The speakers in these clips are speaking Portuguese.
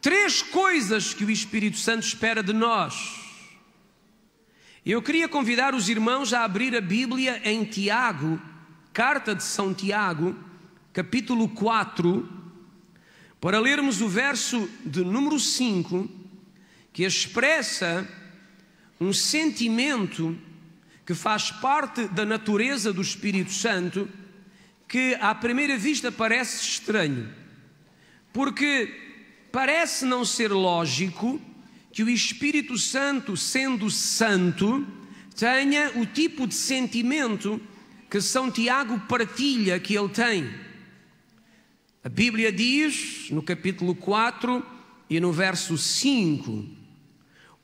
três coisas que o Espírito Santo espera de nós. Eu queria convidar os irmãos a abrir a Bíblia em Tiago, carta de São Tiago, capítulo 4, para lermos o verso de número 5, que expressa um sentimento que faz parte da natureza do Espírito Santo, que à primeira vista parece estranho, porque parece não ser lógico que o Espírito Santo, sendo santo, tenha o tipo de sentimento que São Tiago partilha que ele tem. A Bíblia diz, no capítulo 4 e no verso 5: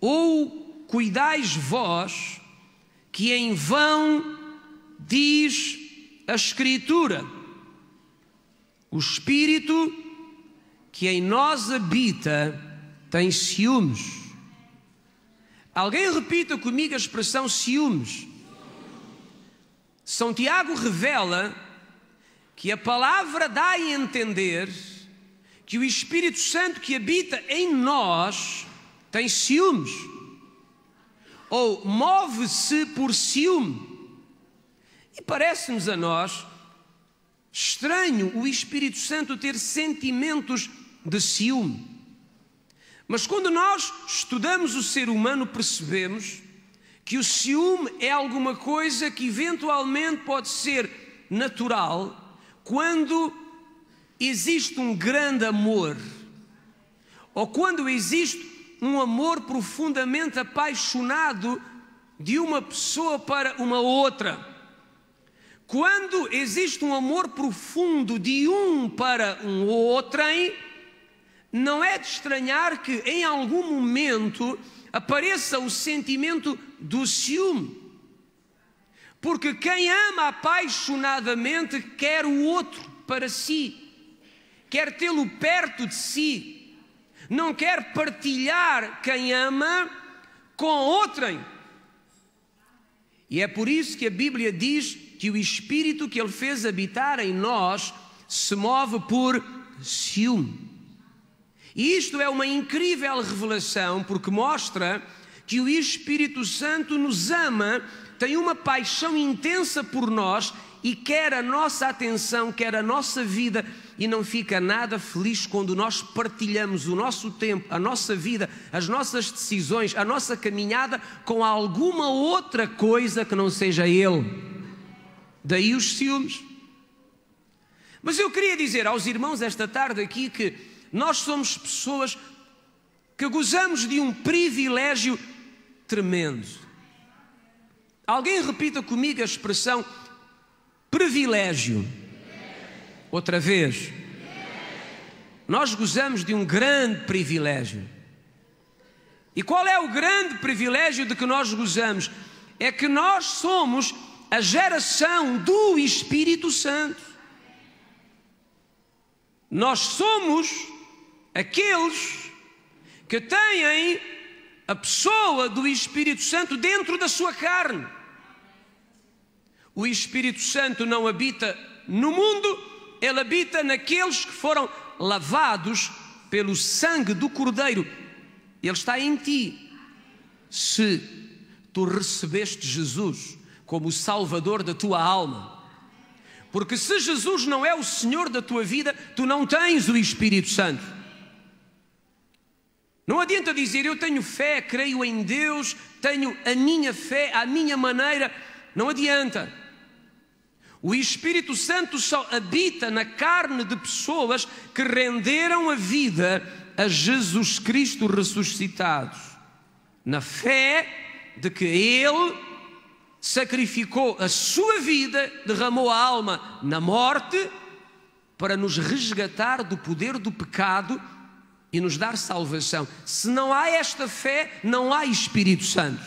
ou cuidais vós que em vão diz a Escritura, o Espírito que em nós habita tem ciúmes. Alguém repita comigo a expressão ciúmes. São Tiago revela que a palavra dá a entender que o Espírito Santo que habita em nós tem ciúmes, ou move-se por ciúme. E parece-nos a nós estranho o Espírito Santo ter sentimentos de ciúme. Mas quando nós estudamos o ser humano, percebemos que o ciúme é alguma coisa que eventualmente pode ser natural quando existe um grande amor, ou quando existe um amor profundamente apaixonado de uma pessoa para uma outra. Quando existe um amor profundo de um para um outrem, não é de estranhar que em algum momento apareça o sentimento do ciúme. Porque quem ama apaixonadamente quer o outro para si, quer tê-lo perto de si, não quer partilhar quem ama com outrem. E é por isso que a Bíblia diz que o Espírito que Ele fez habitar em nós se move por ciúme. E isto é uma incrível revelação, porque mostra que o Espírito Santo nos ama, tem uma paixão intensa por nós e quer a nossa atenção, quer a nossa vida, e não fica nada feliz quando nós partilhamos o nosso tempo, a nossa vida, as nossas decisões, a nossa caminhada com alguma outra coisa que não seja Ele. Daí os ciúmes. Mas eu queria dizer aos irmãos esta tarde aqui que nós somos pessoas que gozamos de um privilégio tremendo. Alguém repita comigo a expressão privilégio. Outra vez. Nós gozamos de um grande privilégio. E qual é o grande privilégio de que nós gozamos? É que nós somos a geração do Espírito Santo. Nós somos aqueles que têm a pessoa do Espírito Santo dentro da sua carne. O Espírito Santo não habita no mundo, ele habita naqueles que foram lavados pelo sangue do Cordeiro. Ele está em ti. Se tu recebeste Jesus como o Salvador da tua alma. Porque se Jesus não é o Senhor da tua vida, tu não tens o Espírito Santo. Não adianta dizer, eu tenho fé, creio em Deus, tenho a minha fé, à minha maneira. Não adianta. O Espírito Santo só habita na carne de pessoas que renderam a vida a Jesus Cristo ressuscitado, na fé de que Ele sacrificou a sua vida, derramou a alma na morte para nos resgatar do poder do pecado e nos dar salvação. Se não há esta fé, não há Espírito Santo.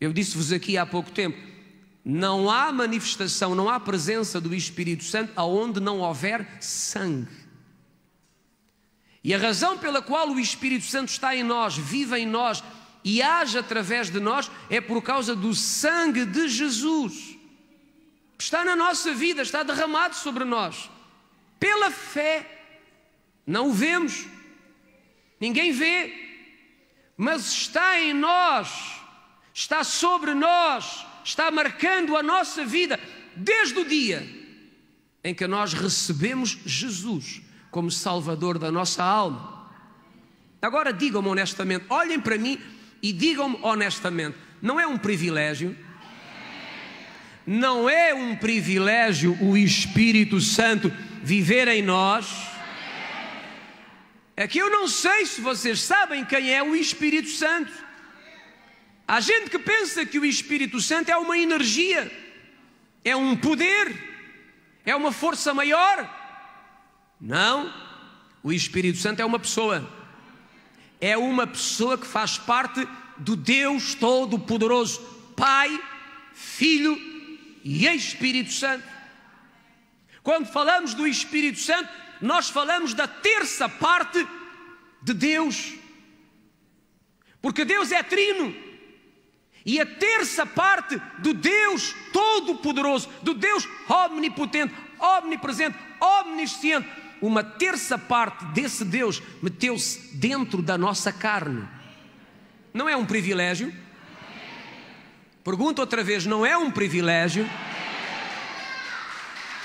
Eu disse-vos aqui há pouco tempo, não há manifestação, não há presença do Espírito Santo aonde não houver sangue. E a razão pela qual o Espírito Santo está em nós, vive em nós e age através de nós, é por causa do sangue de Jesus. Está na nossa vida, está derramado sobre nós. Pela fé. Não o vemos, ninguém vê, mas está em nós, está sobre nós, está marcando a nossa vida desde o dia em que nós recebemos Jesus como Salvador da nossa alma. Agora digam-me honestamente, olhem para mim e digam-me honestamente, não é um privilégio? Não é um privilégio o Espírito Santo viver em nós? É que eu não sei se vocês sabem quem é o Espírito Santo. Há gente que pensa que o Espírito Santo é uma energia, é um poder, é uma força maior. Não, o Espírito Santo é uma pessoa. É uma pessoa que faz parte do Deus Todo-Poderoso, Pai, Filho e Espírito Santo. Quando falamos do Espírito Santo, nós falamos da terça parte de Deus, porque Deus é trino, e a terça parte do Deus Todo-Poderoso, do Deus omnipotente, omnipresente, omnisciente, uma terça parte desse Deus meteu-se dentro da nossa carne. Não é um privilégio? Pergunto outra vez, não é um privilégio?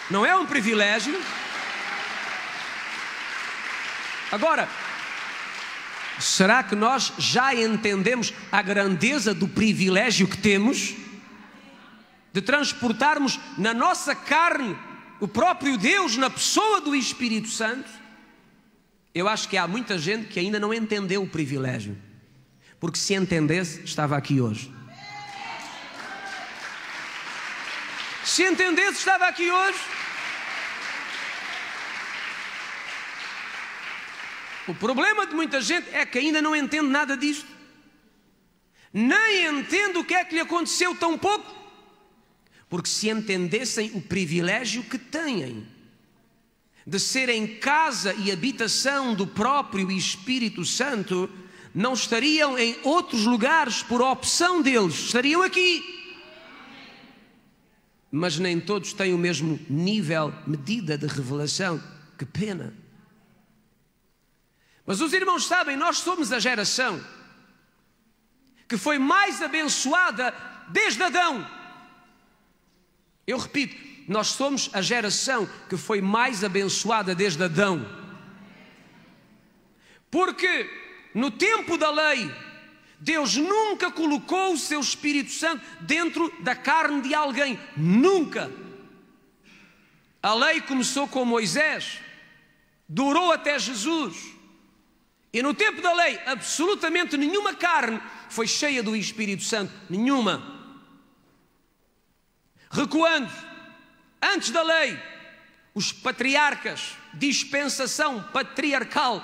Não é um privilégio? Agora, será que nós já entendemos a grandeza do privilégio que temos de transportarmos na nossa carne o próprio Deus na pessoa do Espírito Santo? Eu acho que há muita gente que ainda não entendeu o privilégio, porque se entendesse, estava aqui hoje. Se entendesse, estava aqui hoje. O problema de muita gente é que ainda não entende nada disto. Nem entende o que é que lhe aconteceu tão pouco. Porque se entendessem o privilégio que têm de serem casa e habitação do próprio Espírito Santo, não estariam em outros lugares por opção deles, estariam aqui. Mas nem todos têm o mesmo nível, medida de revelação. Que pena. Mas os irmãos sabem, nós somos a geração que foi mais abençoada desde Adão. Eu repito, nós somos a geração que foi mais abençoada desde Adão. Porque no tempo da lei, Deus nunca colocou o seu Espírito Santo dentro da carne de alguém. Nunca. A lei começou com Moisés, durou até Jesus. E no tempo da lei, absolutamente nenhuma carne foi cheia do Espírito Santo. Nenhuma. Recuando, antes da lei, os patriarcas, dispensação patriarcal,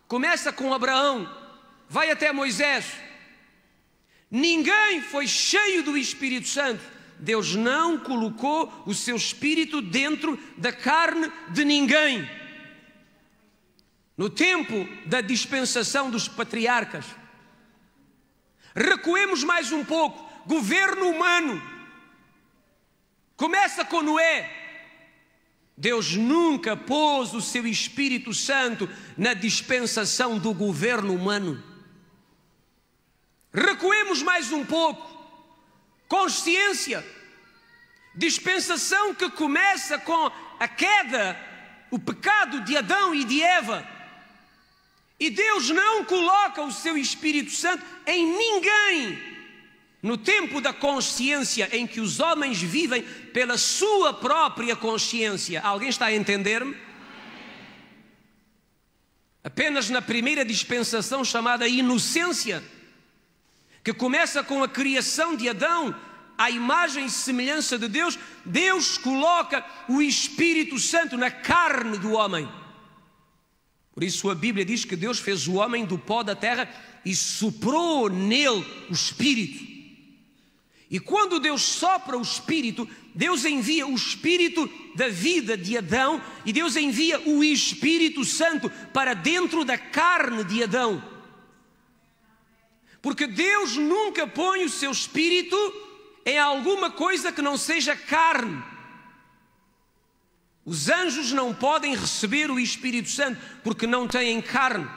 começa com Abraão, vai até Moisés. Ninguém foi cheio do Espírito Santo. Deus não colocou o seu Espírito dentro da carne de ninguém. No tempo da dispensação dos patriarcas, recuemos mais um pouco, governo humano, começa com Noé. Deus nunca pôs o seu Espírito Santo na dispensação do governo humano. Recuemos mais um pouco, consciência, dispensação que começa com a queda, o pecado de Adão e de Eva. E Deus não coloca o seu Espírito Santo em ninguém. No tempo da consciência, em que os homens vivem pela sua própria consciência. Alguém está a entender-me? Apenas na primeira dispensação, chamada inocência, que começa com a criação de Adão, à imagem e semelhança de Deus, Deus coloca o Espírito Santo na carne do homem. Por isso a Bíblia diz que Deus fez o homem do pó da terra e soprou nele o Espírito. E quando Deus sopra o Espírito, Deus envia o Espírito da vida de Adão e Deus envia o Espírito Santo para dentro da carne de Adão. Porque Deus nunca põe o seu Espírito em alguma coisa que não seja carne. Os anjos não podem receber o Espírito Santo porque não têm carne.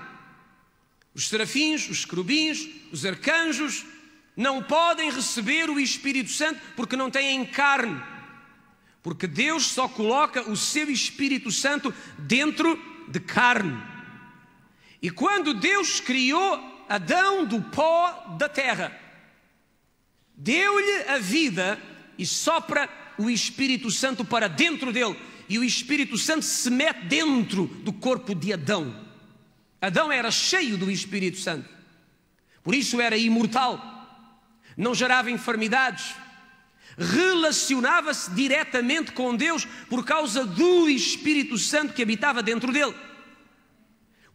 Os serafins, os querubins, os arcanjos não podem receber o Espírito Santo porque não têm carne. Porque Deus só coloca o seu Espírito Santo dentro de carne. E quando Deus criou Adão do pó da terra, deu-lhe a vida e sopra o Espírito Santo para dentro dele. E o Espírito Santo se mete dentro do corpo de Adão. Adão era cheio do Espírito Santo. Por isso era imortal. Não gerava enfermidades. Relacionava-se diretamente com Deus por causa do Espírito Santo que habitava dentro dele.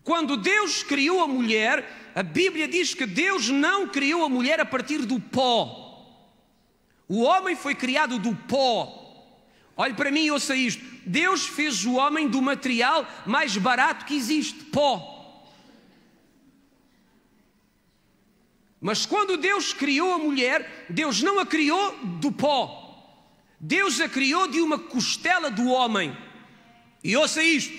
Quando Deus criou a mulher, a Bíblia diz que Deus não criou a mulher a partir do pó. O homem foi criado do pó. Olhe para mim e ouça isto. Deus fez o homem do material mais barato que existe, pó. Mas quando Deus criou a mulher, Deus não a criou do pó. Deus a criou de uma costela do homem. E ouça isto.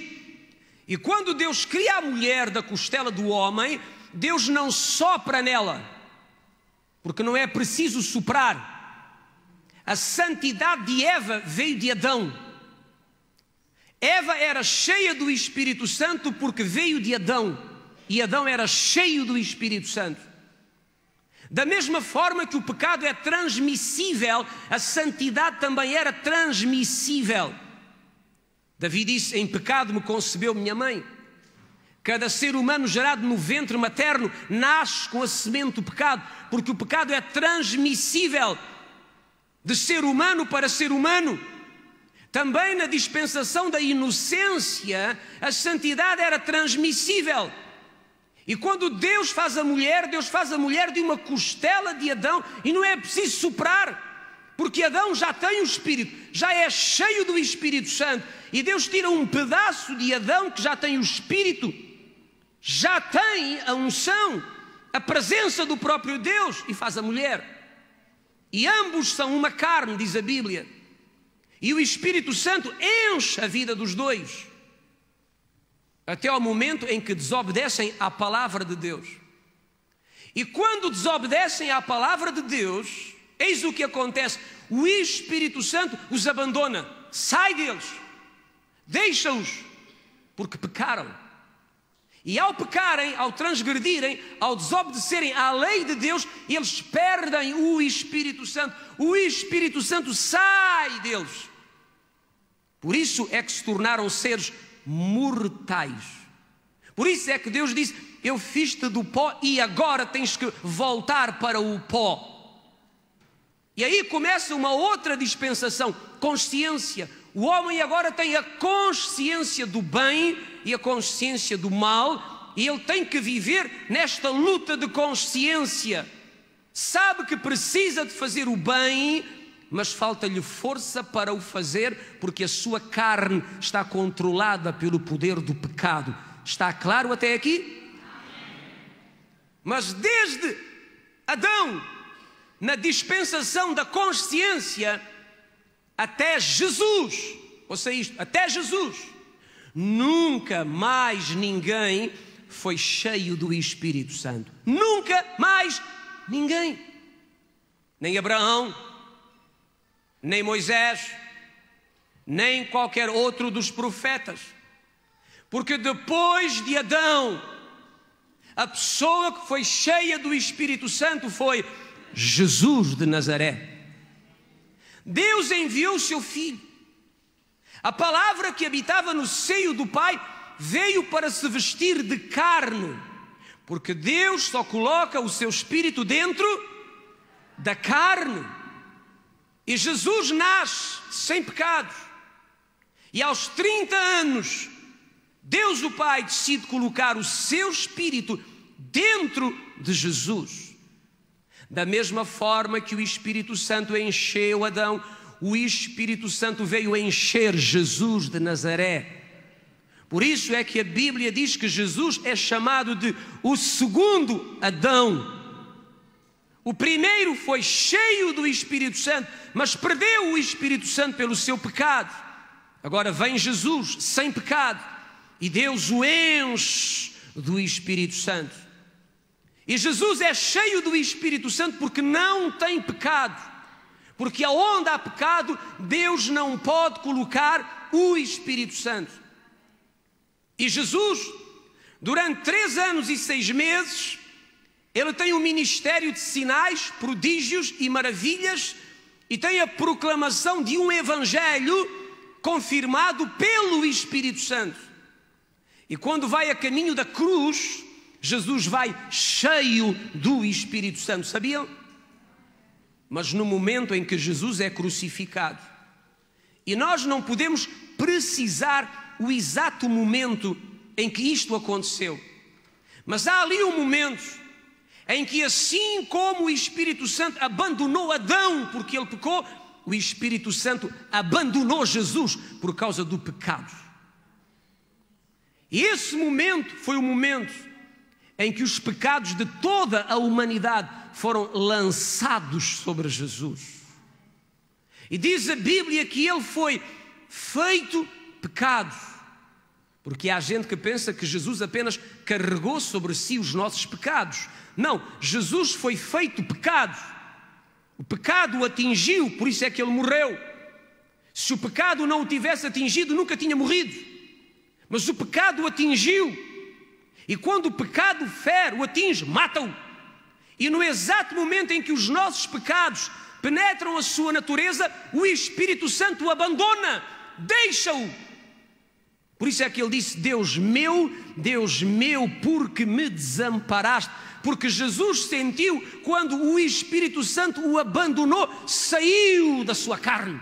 E quando Deus cria a mulher da costela do homem, Deus não sopra nela, porque não é preciso soprar. A santidade de Eva veio de Adão. Eva era cheia do Espírito Santo porque veio de Adão. E Adão era cheio do Espírito Santo. Da mesma forma que o pecado é transmissível, a santidade também era transmissível. Davi disse: em pecado me concebeu minha mãe. Cada ser humano gerado no ventre materno nasce com a semente do pecado, porque o pecado é transmissível de ser humano para ser humano. Também na dispensação da inocência, a santidade era transmissível. E quando Deus faz a mulher de uma costela de Adão, e não é preciso soprar, porque Adão já tem o Espírito, já é cheio do Espírito Santo, e Deus tira um pedaço de Adão que já tem o Espírito, já tem a unção, a presença do próprio Deus, e faz a mulher. E ambos são uma carne, diz a Bíblia. E o Espírito Santo enche a vida dos dois, até ao momento em que desobedecem à palavra de Deus. E quando desobedecem à palavra de Deus, eis o que acontece: o Espírito Santo os abandona, sai deles, deixa-os, porque pecaram. E ao pecarem, ao transgredirem, ao desobedecerem à lei de Deus, eles perdem o Espírito Santo. O Espírito Santo sai deles. Por isso é que se tornaram seres mortais. Por isso é que Deus disse: eu fiz-te do pó e agora tens que voltar para o pó. E aí começa uma outra dispensação: consciência. O homem agora tem a consciência do bem e a consciência do mal, e ele tem que viver nesta luta de consciência. Sabe que precisa de fazer o bem, mas falta-lhe força para o fazer, porque a sua carne está controlada pelo poder do pecado. Está claro até aqui? Mas desde Adão, na dispensação da consciência, até Jesus, ouça isto, até Jesus, nunca mais ninguém foi cheio do Espírito Santo. Nunca mais ninguém. Nem Abraão, nem Moisés, nem qualquer outro dos profetas. Porque depois de Adão, a pessoa que foi cheia do Espírito Santo foi Jesus de Nazaré. Deus enviou o seu Filho. A palavra que habitava no seio do Pai veio para se vestir de carne, porque Deus só coloca o seu Espírito dentro da carne. E Jesus nasce sem pecados. E aos 30 anos, Deus o Pai decide colocar o seu Espírito dentro de Jesus. Da mesma forma que o Espírito Santo encheu Adão, o Espírito Santo veio encher Jesus de Nazaré. Por isso é que a Bíblia diz que Jesus é chamado de o segundo Adão. O primeiro foi cheio do Espírito Santo, mas perdeu o Espírito Santo pelo seu pecado. Agora vem Jesus sem pecado e Deus o enche do Espírito Santo. E Jesus é cheio do Espírito Santo porque não tem pecado. Porque aonde há pecado, Deus não pode colocar o Espírito Santo. E Jesus, durante 3 anos e 6 meses, ele tem um ministério de sinais, prodígios e maravilhas, e tem a proclamação de um evangelho confirmado pelo Espírito Santo. E quando vai a caminho da cruz, Jesus vai cheio do Espírito Santo, sabiam? Mas no momento em que Jesus é crucificado, e nós não podemos precisar o exato momento em que isto aconteceu, mas há ali um momento em que, assim como o Espírito Santo abandonou Adão porque ele pecou, o Espírito Santo abandonou Jesus por causa do pecado. E esse momento foi o momento em que os pecados de toda a humanidade foram lançados sobre Jesus. E diz a Bíblia que ele foi feito pecado, porque há gente que pensa que Jesus apenas carregou sobre si os nossos pecados. Não, Jesus foi feito pecado. O pecado o atingiu, por isso é que ele morreu. Se o pecado não o tivesse atingido, nunca tinha morrido. Mas o pecado o atingiu. E quando o pecado fere, o atinge, mata-o. E no exato momento em que os nossos pecados penetram a sua natureza, o Espírito Santo o abandona, deixa-o. Por isso é que ele disse: Deus meu, porque me desamparaste? Porque Jesus sentiu, quando o Espírito Santo o abandonou, saiu da sua carne,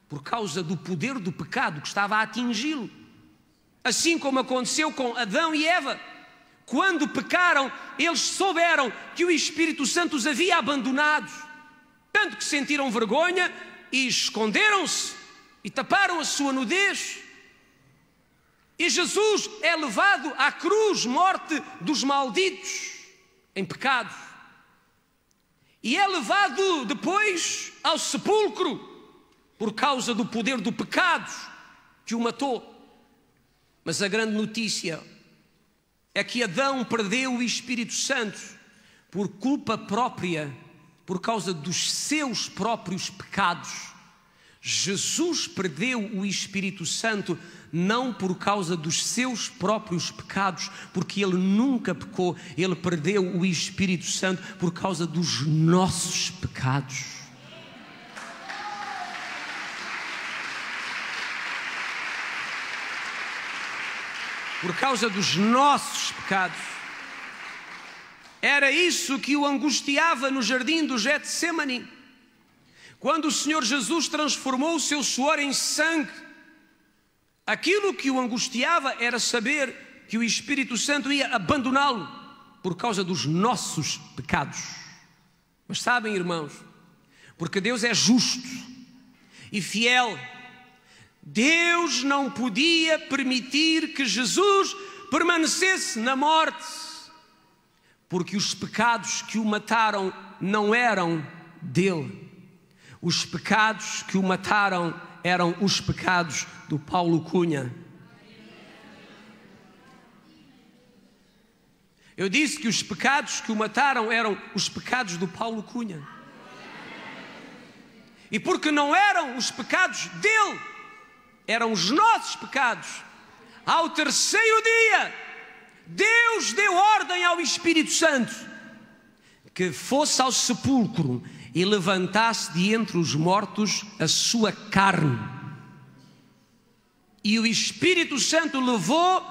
por causa do poder do pecado que estava a atingi-lo. Assim como aconteceu com Adão e Eva. Quando pecaram, eles souberam que o Espírito Santo os havia abandonado, tanto que sentiram vergonha e esconderam-se e taparam a sua nudez. E Jesus é levado à cruz, morte dos malditos, em pecado. E é levado depois ao sepulcro, por causa do poder do pecado que o matou. Mas a grande notícia é que Adão perdeu o Espírito Santo por culpa própria, por causa dos seus próprios pecados. Jesus perdeu o Espírito Santo não por causa dos seus próprios pecados, porque ele nunca pecou. Ele perdeu o Espírito Santo por causa dos nossos pecados. Por causa dos nossos pecados. Era isso que o angustiava no jardim do Getsêmani, quando o Senhor Jesus transformou o seu suor em sangue. Aquilo que o angustiava era saber que o Espírito Santo ia abandoná-lo por causa dos nossos pecados. Mas sabem, irmãos, porque Deus é justo e fiel, Deus não podia permitir que Jesus permanecesse na morte, porque os pecados que o mataram não eram dele. Os pecados que o mataram eram os pecados do Paulo Cunha. Eu disse que os pecados que o mataram eram os pecados do Paulo Cunha. E porque não eram os pecados dele, eram os nossos pecados, ao terceiro dia, Deus deu ordem ao Espírito Santo que fosse ao sepulcro e levantasse de entre os mortos a sua carne. E o Espírito Santo levou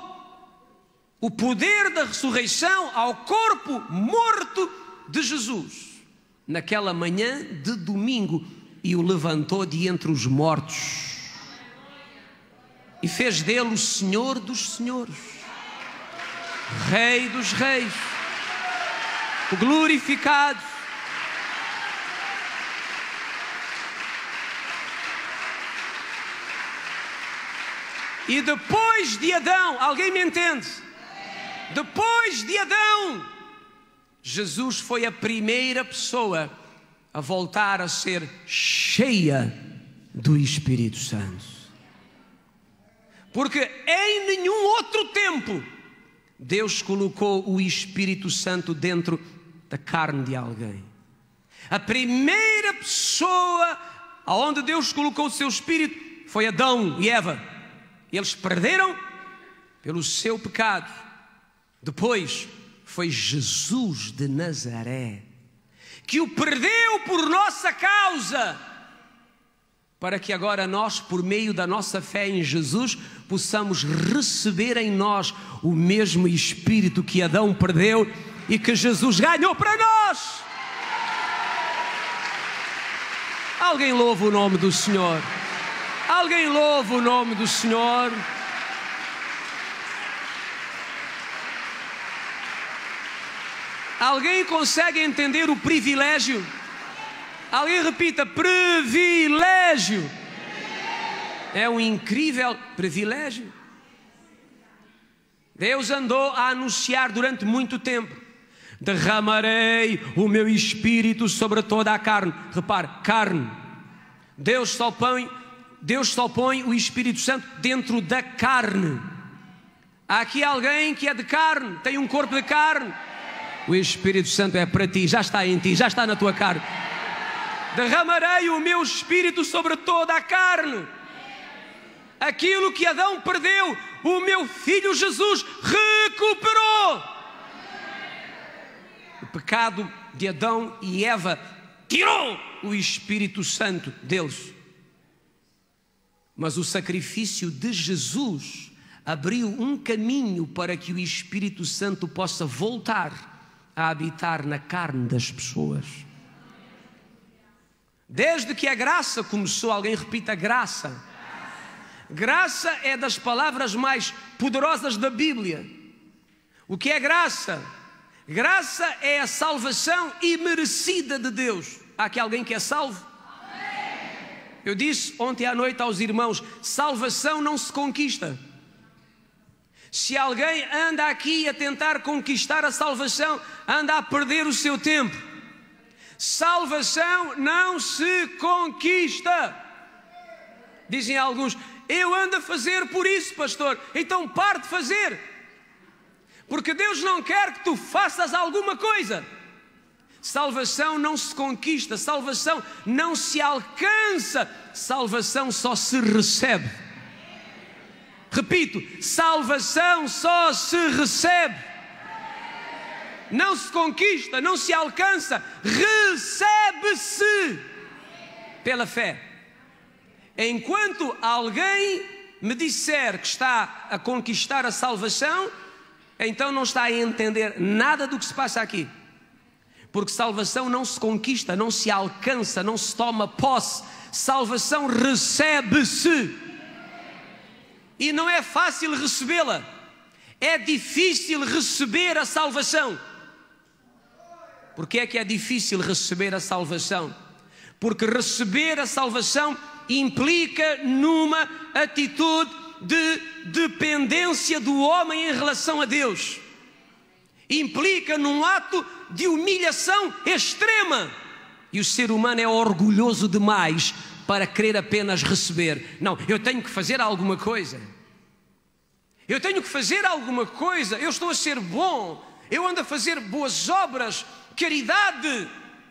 o poder da ressurreição ao corpo morto de Jesus naquela manhã de domingo, e o levantou de entre os mortos e fez dele o Senhor dos senhores, Rei dos reis, o glorificado. E depois de Adão, alguém me entende? Depois de Adão, Jesus foi a primeira pessoa a voltar a ser cheia do Espírito Santo. Porque em nenhum outro tempo Deus colocou o Espírito Santo dentro da carne de alguém. A primeira pessoa aonde Deus colocou o seu Espírito foi Adão e Eva. Eles perderam pelo seu pecado. Depois foi Jesus de Nazaré, que o perdeu por nossa causa, para que agora nós, por meio da nossa fé em Jesus, possamos receber em nós o mesmo Espírito que Adão perdeu e que Jesus ganhou para nós. Alguém louva o nome do Senhor. Alguém louva o nome do Senhor. Alguém consegue entender o privilégio? Alguém repita: privilégio. É um incrível privilégio. Deus andou a anunciar durante muito tempo: derramarei o meu Espírito sobre toda a carne. Repare, carne. Deus só põe o Espírito Santo dentro da carne. Há aqui alguém que é de carne, tem um corpo de carne. O Espírito Santo é para ti, já está em ti, já está na tua carne. Derramarei o meu Espírito sobre toda a carne. Aquilo que Adão perdeu, o meu filho Jesus recuperou. O pecado de Adão e Eva tirou o Espírito Santo deles. Mas o sacrifício de Jesus abriu um caminho para que o Espírito Santo possa voltar a habitar na carne das pessoas. Desde que a graça começou, alguém repita: graça. Graça é das palavras mais poderosas da Bíblia. O que é graça? Graça é a salvação imerecida de Deus. Há aqui alguém que é salvo? Eu disse ontem à noite aos irmãos: salvação não se conquista. Se alguém anda aqui a tentar conquistar a salvação, anda a perder o seu tempo. Salvação não se conquista. Dizem alguns: eu ando a fazer por isso, pastor. Então pare de fazer, porque Deus não quer que tu faças alguma coisa. Salvação não se conquista, salvação não se alcança, salvação só se recebe. Repito, salvação só se recebe. Não se conquista, não se alcança, recebe-se pela fé. Enquanto alguém me disser que está a conquistar a salvação, então não está a entender nada do que se passa aqui. Porque salvação não se conquista, não se alcança, não se toma posse. Salvação recebe-se. E não é fácil recebê-la. É difícil receber a salvação. Por que é que é difícil receber a salvação? Porque receber a salvação implica numa atitude de dependência do homem em relação a Deus. Implica num ato de humilhação extrema. E o ser humano é orgulhoso demais para querer apenas receber. Não, eu tenho que fazer alguma coisa. Eu tenho que fazer alguma coisa. Eu estou a ser bom. Eu ando a fazer boas obras, caridade.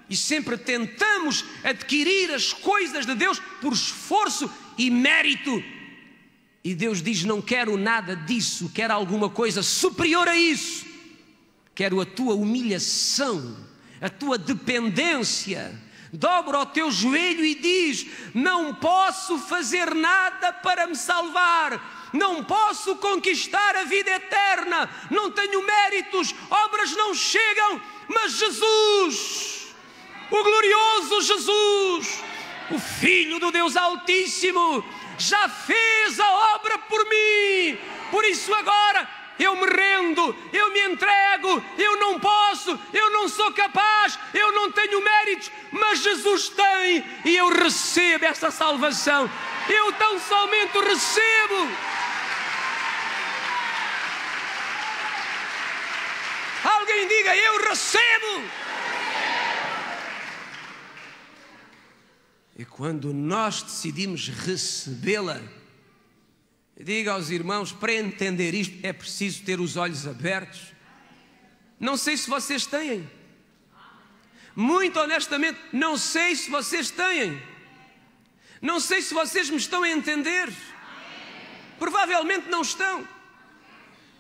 E sempre tentamos adquirir as coisas de Deus por esforço e mérito. E Deus diz: não quero nada disso, quero alguma coisa superior a isso. Quero a tua humilhação, a tua dependência. Dobra o teu joelho e diz: não posso fazer nada para me salvar, não posso conquistar a vida eterna, não tenho méritos, obras não chegam, mas Jesus, o glorioso Jesus, o Filho do Deus Altíssimo, já fez a obra por mim. Por isso agora eu me rendo, eu me entrego. Eu não posso, eu não sou capaz, eu não tenho méritos, mas Jesus tem, e eu recebo essa salvação. Eu tão somente recebo. Alguém diga: eu recebo. E quando nós decidimos recebê-la, Diga aos irmãos, para entender isto é preciso ter os olhos abertos. Não sei se vocês têm. Muito honestamente, não sei se vocês têm. Não sei se vocês me estão a entender. Provavelmente não estão.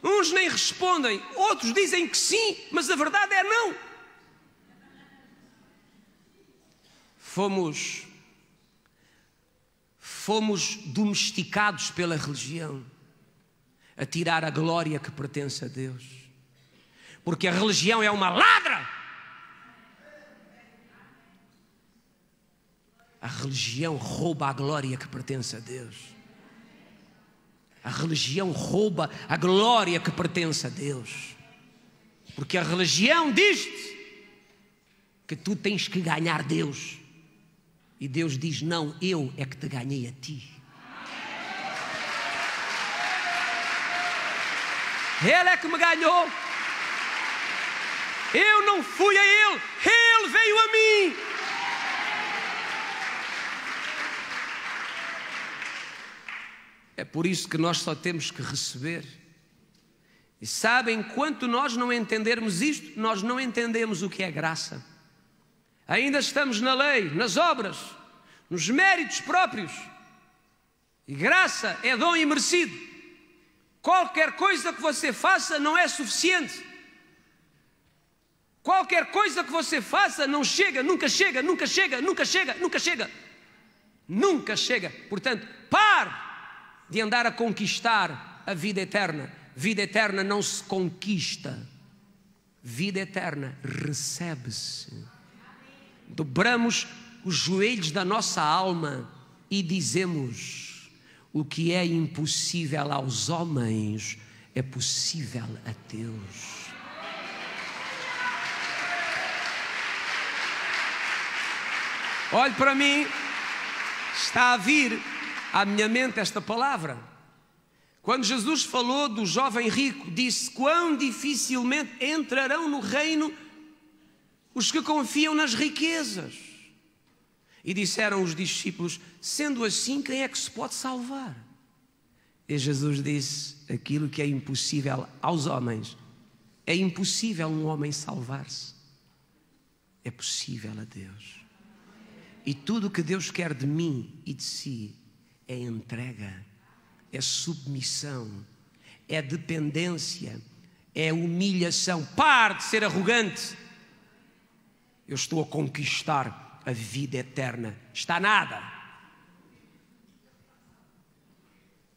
Uns nem respondem, outros dizem que sim, mas a verdade é não. Fomos domesticados pela religião a tirar a glória que pertence a Deus, porque a religião é uma ladra. A religião rouba a glória que pertence a Deus. A religião rouba a glória que pertence a Deus, porque a religião diz-te que tu tens que ganhar Deus. E Deus diz, não, eu é que te ganhei a ti. Ele é que me ganhou. Eu não fui a Ele, Ele veio a mim. É por isso que nós só temos que receber. E sabem, enquanto nós não entendermos isto, nós não entendemos o que é graça. Ainda estamos na lei, nas obras, nos méritos próprios. E graça é dom imerecido. Qualquer coisa que você faça não é suficiente. Qualquer coisa que você faça não chega, nunca chega, nunca chega, nunca chega, nunca chega. Nunca chega. Portanto, pare de andar a conquistar a vida eterna. Vida eterna não se conquista. Vida eterna recebe-se. Dobramos os joelhos da nossa alma e dizemos: o que é impossível aos homens é possível a Deus. Olhe para mim, está a vir à minha mente esta palavra. Quando Jesus falou do jovem rico, disse: quão dificilmente entrarão no reino os que confiam nas riquezas. E disseram os discípulos: sendo assim, quem é que se pode salvar? E Jesus disse: aquilo que é impossível aos homens, é impossível um homem salvar-se, é possível a Deus. E tudo o que Deus quer de mim e de si é entrega, é submissão, é dependência, é humilhação. Pare de ser arrogante. Eu estou a conquistar a vida eterna. Está nada.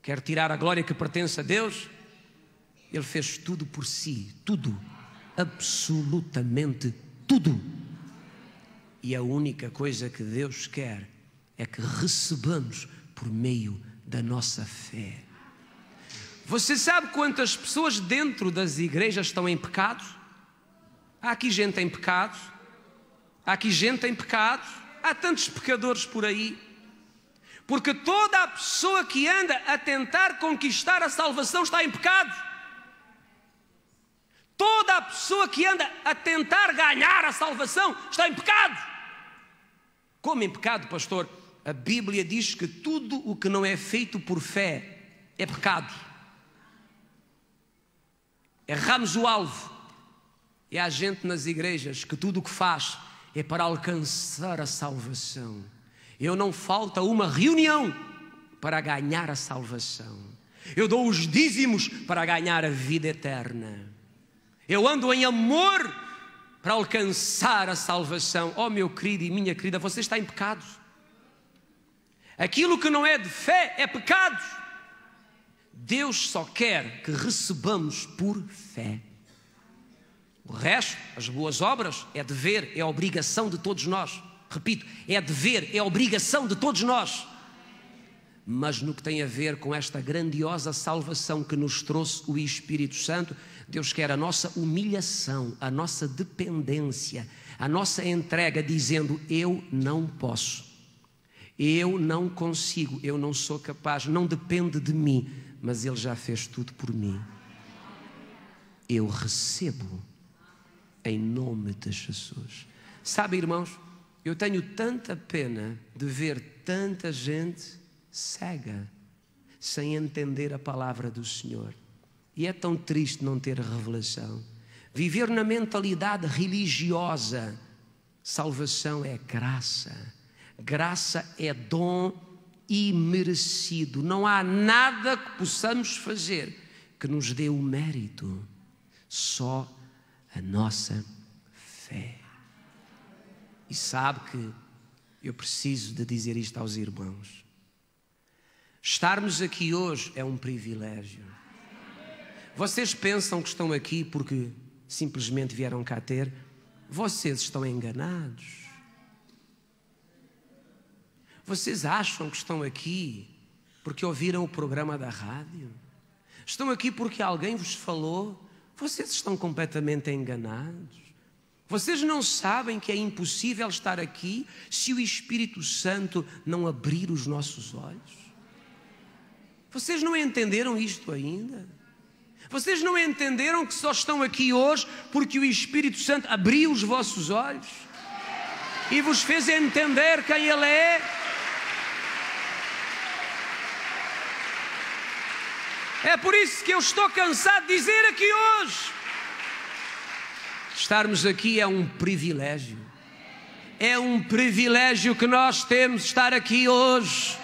Quer tirar a glória que pertence a Deus? Ele fez tudo por si. Tudo. Absolutamente tudo. E a única coisa que Deus quer é que recebamos por meio da nossa fé. Você sabe quantas pessoas dentro das igrejas estão em pecado? Há aqui gente em pecado. Há aqui gente em pecado. Há tantos pecadores por aí. Porque toda a pessoa que anda a tentar conquistar a salvação está em pecado. Toda a pessoa que anda a tentar ganhar a salvação está em pecado. Como em pecado, pastor? A Bíblia diz que tudo o que não é feito por fé é pecado. Erramos o alvo. E há gente nas igrejas que tudo o que faz é para alcançar a salvação. Eu não falta uma reunião para ganhar a salvação. Eu dou os dízimos para ganhar a vida eterna. Eu ando em amor para alcançar a salvação. Oh, meu querido e minha querida, você está em pecado. Aquilo que não é de fé é pecado. Deus só quer que recebamos por fé. O resto, as boas obras, é dever, é obrigação de todos nós. Repito, é dever, é obrigação de todos nós. Mas no que tem a ver com esta grandiosa salvação que nos trouxe o Espírito Santo, Deus quer a nossa humilhação, a nossa dependência, a nossa entrega, dizendo: eu não posso, eu não consigo, eu não sou capaz, não depende de mim, mas Ele já fez tudo por mim. Eu recebo em nome de Jesus. Sabe, irmãos, eu tenho tanta pena de ver tanta gente cega, sem entender a palavra do Senhor. E é tão triste não ter revelação. Viver na mentalidade religiosa. Salvação é graça. Graça é dom imerecido. Não há nada que possamos fazer que nos dê o mérito. Só a nossa fé. E sabe que eu preciso de dizer isto aos irmãos. Estarmos aqui hoje é um privilégio. Vocês pensam que estão aqui porque simplesmente vieram cá ter? Vocês estão enganados. Vocês acham que estão aqui porque ouviram o programa da rádio? Estão aqui porque alguém vos falou? Vocês estão completamente enganados. Vocês não sabem que é impossível estar aqui se o Espírito Santo não abrir os nossos olhos? Vocês não entenderam isto ainda? Vocês não entenderam que só estão aqui hoje porque o Espírito Santo abriu os vossos olhos e vos fez entender quem Ele é? É por isso que eu estou cansado de dizer aqui hoje. Estarmos aqui é um privilégio. É um privilégio que nós temos de estar aqui hoje.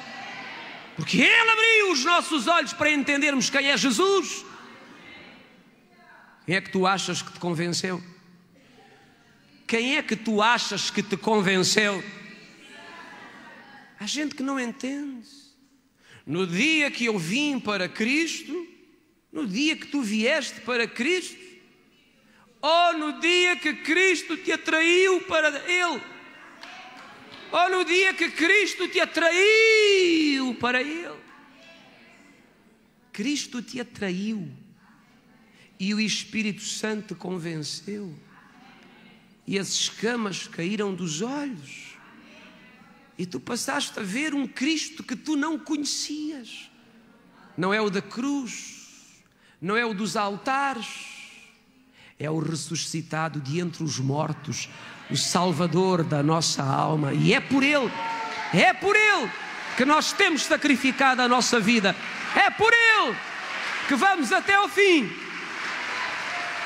Porque Ele abriu os nossos olhos para entendermos quem é Jesus. Quem é que tu achas que te convenceu? Quem é que tu achas que te convenceu? Há gente que não entende. No dia que eu vim para Cristo, no dia que tu vieste para Cristo, ou no dia que Cristo te atraiu para Ele, ou no dia que Cristo te atraiu para Ele. Cristo te atraiu e o Espírito Santo te convenceu e as escamas caíram dos olhos e tu passaste a ver um Cristo que tu não conhecias. Não é o da cruz, não é o dos altares, é o ressuscitado de entre os mortos, o Salvador da nossa alma. E é por Ele que nós temos sacrificado a nossa vida. É por Ele que vamos até ao fim.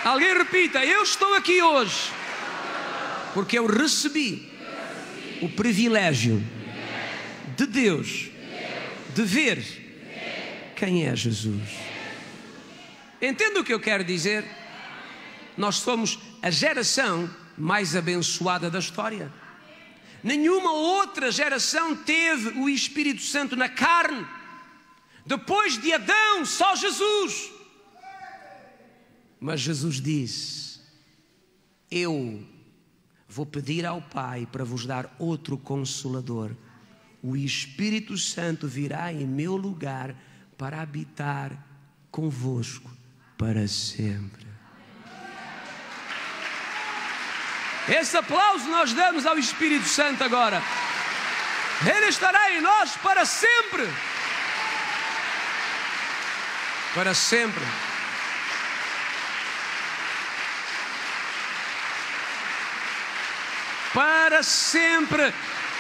Alguém repita: eu estou aqui hoje porque eu recebi o privilégio de Deus de ver quem é Jesus. Entende o que eu quero dizer? Nós somos a geração mais abençoada da história. Nenhuma outra geração teve o Espírito Santo na carne. Depois de Adão, só Jesus. Mas Jesus disse: eu vou pedir ao Pai para vos dar outro Consolador. O Espírito Santo virá em meu lugar para habitar convosco para sempre. Esse aplauso nós damos ao Espírito Santo agora. Ele estará em nós para sempre. Para sempre. Para sempre.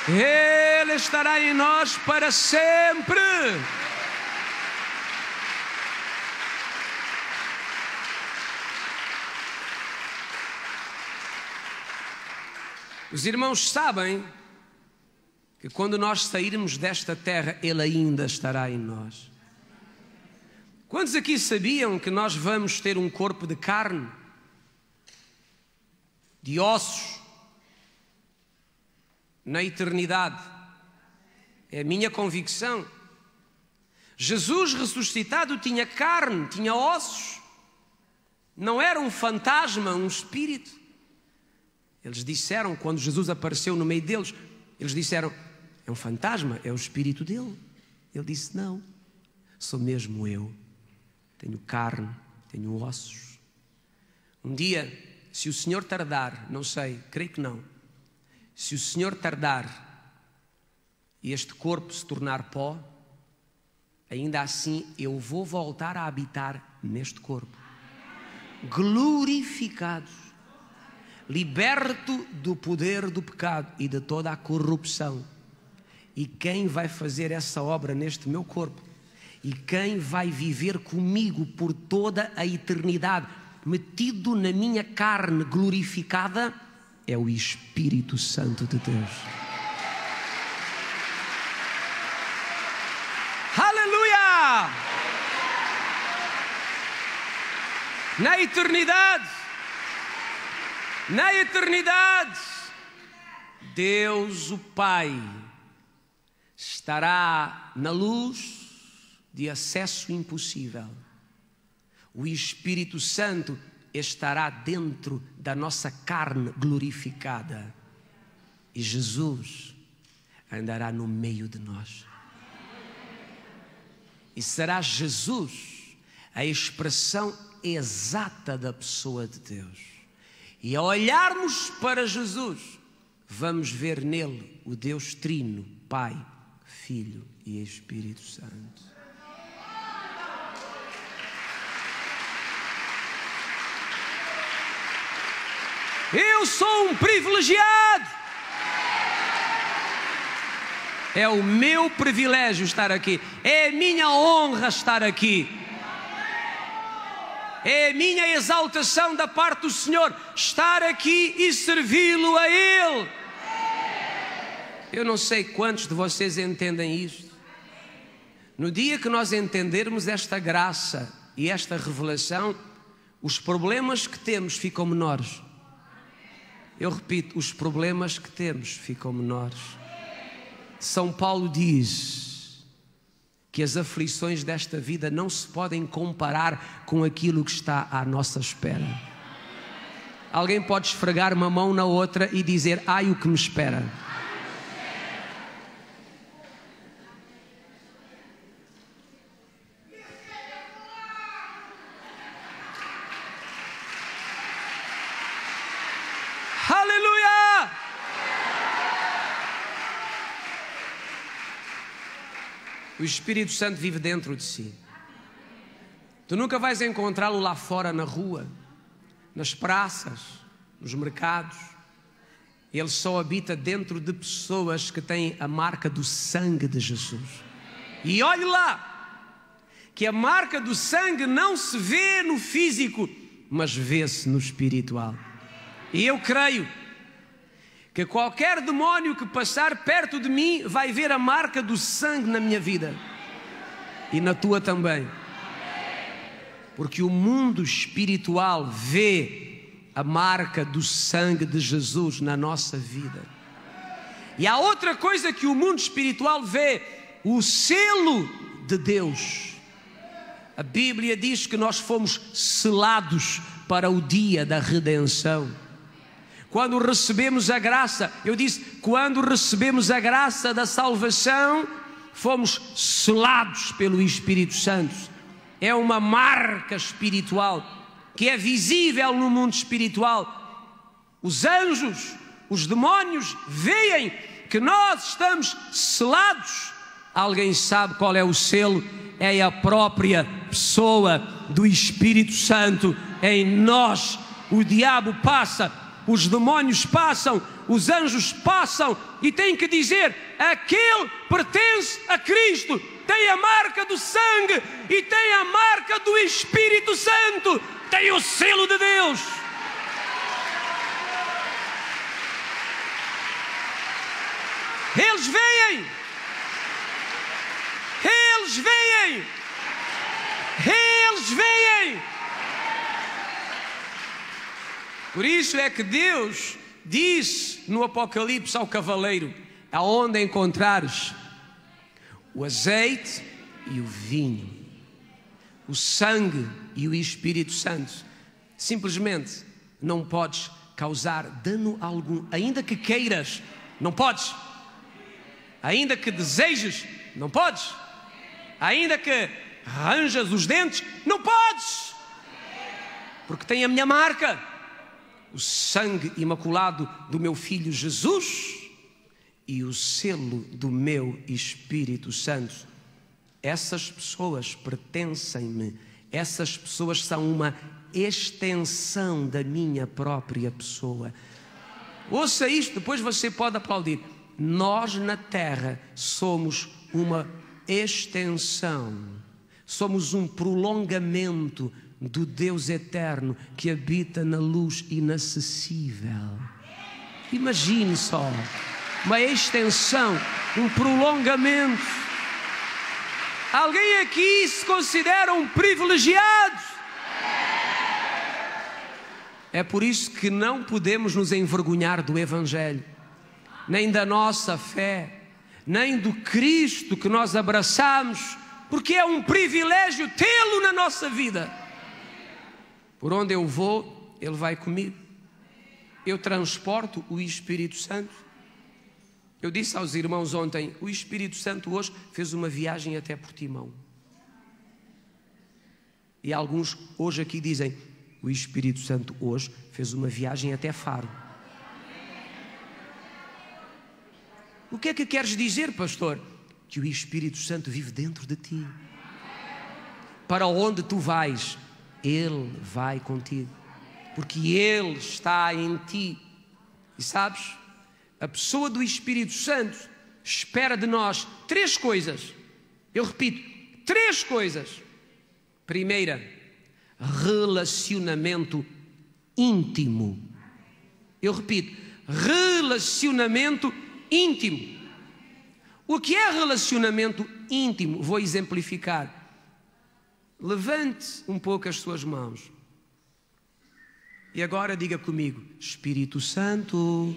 Ele estará em nós para sempre. Os irmãos sabem que quando nós sairmos desta terra, Ele ainda estará em nós. Quantos aqui sabiam que nós vamos ter um corpo de carne, de ossos, na eternidade? É a minha convicção. Jesus ressuscitado tinha carne, tinha ossos. Não era um fantasma, um espírito. Eles disseram, quando Jesus apareceu no meio deles, eles disseram: é um fantasma, é o espírito dele. Ele disse: não, sou mesmo eu. Tenho carne, tenho ossos. Um dia, se o Senhor tardar, não sei, creio que não, se o Senhor tardar e este corpo se tornar pó, ainda assim eu vou voltar a habitar neste corpo, glorificado, liberto do poder do pecado e de toda a corrupção. E quem vai fazer essa obra neste meu corpo E quem vai viver comigo por toda a eternidade, metido na minha carne glorificada, é o Espírito Santo de Deus. Aleluia! Na eternidade, Deus o Pai estará na luz de acesso impossível. O Espírito Santo estará dentro da nossa carne glorificada. E Jesus andará no meio de nós. E será Jesus a expressão exata da pessoa de Deus. E ao olharmos para Jesus, vamos ver nele o Deus Trino, Pai, Filho e Espírito Santo. Eu sou um privilegiado. É o meu privilégio estar aqui. É a minha honra estar aqui. É a minha exaltação da parte do Senhor estar aqui e servi-lo a Ele. Eu não sei quantos de vocês entendem isto. No dia que nós entendermos esta graça e esta revelação, os problemas que temos ficam menores. Eu repito, os problemas que temos ficam menores. São Paulo diz que as aflições desta vida não se podem comparar com aquilo que está à nossa espera. Alguém pode esfregar uma mão na outra e dizer: ai, o que me espera. Aleluia! O Espírito Santo vive dentro de si. Tu nunca vais encontrá-lo lá fora na rua, nas praças, nos mercados. Ele só habita dentro de pessoas que têm a marca do sangue de Jesus. E olhe lá, que a marca do sangue não se vê no físico, mas vê-se no espiritual. E eu creio que qualquer demónio que passar perto de mim vai ver a marca do sangue na minha vida. E na tua também. Porque o mundo espiritual vê a marca do sangue de Jesus na nossa vida. E há outra coisa que o mundo espiritual vê: o selo de Deus. A Bíblia diz que nós fomos selados para o dia da redenção. Quando recebemos a graça, eu disse, quando recebemos a graça da salvação, fomos selados pelo Espírito Santo. É uma marca espiritual que é visível no mundo espiritual. Os anjos, os demónios veem que nós estamos selados. Alguém sabe qual é o selo? É a própria pessoa do Espírito Santo em nós. O diabo passa, os demónios passam, os anjos passam e tem que dizer: aquele pertence a Cristo, tem a marca do sangue e tem a marca do Espírito Santo, tem o selo de Deus. Eles veem, eles veem, eles veem. Por isso é que Deus diz no Apocalipse ao cavaleiro: aonde encontrares o azeite e o vinho, o sangue e o Espírito Santo, simplesmente não podes causar dano algum. Ainda que queiras, não podes. Ainda que desejes, não podes. Ainda que arranjas os dentes, não podes. Porque tem a minha marca, o sangue imaculado do meu Filho Jesus e o selo do meu Espírito Santo. Essas pessoas pertencem-me. Essas pessoas são uma extensão da minha própria pessoa. Ouça isto, depois você pode aplaudir. Nós na terra somos uma extensão Somos um prolongamento do Deus eterno que habita na luz inacessível. Imagine só, uma extensão, um prolongamento. Alguém aqui se considera um privilegiado? É por isso que não podemos nos envergonhar do Evangelho, nem da nossa fé, nem do Cristo que nós abraçamos, porque é um privilégio tê-lo na nossa vida. Por onde eu vou, Ele vai comigo. Eu transporto o Espírito Santo. Eu disse aos irmãos ontem, o Espírito Santo hoje fez uma viagem até Portimão. E alguns hoje aqui dizem, o Espírito Santo hoje fez uma viagem até Faro. O que é que queres dizer, pastor? Que o Espírito Santo vive dentro de ti. Para onde tu vais, Ele vai contigo. Porque Ele está em ti. E sabes, a pessoa do Espírito Santo espera de nós 3 coisas. Eu repito, 3 coisas. Primeira, relacionamento íntimo. Eu repito, relacionamento íntimo. O que é relacionamento íntimo? Vou exemplificar. Levante um pouco as suas mãos. E agora diga comigo, Espírito Santo,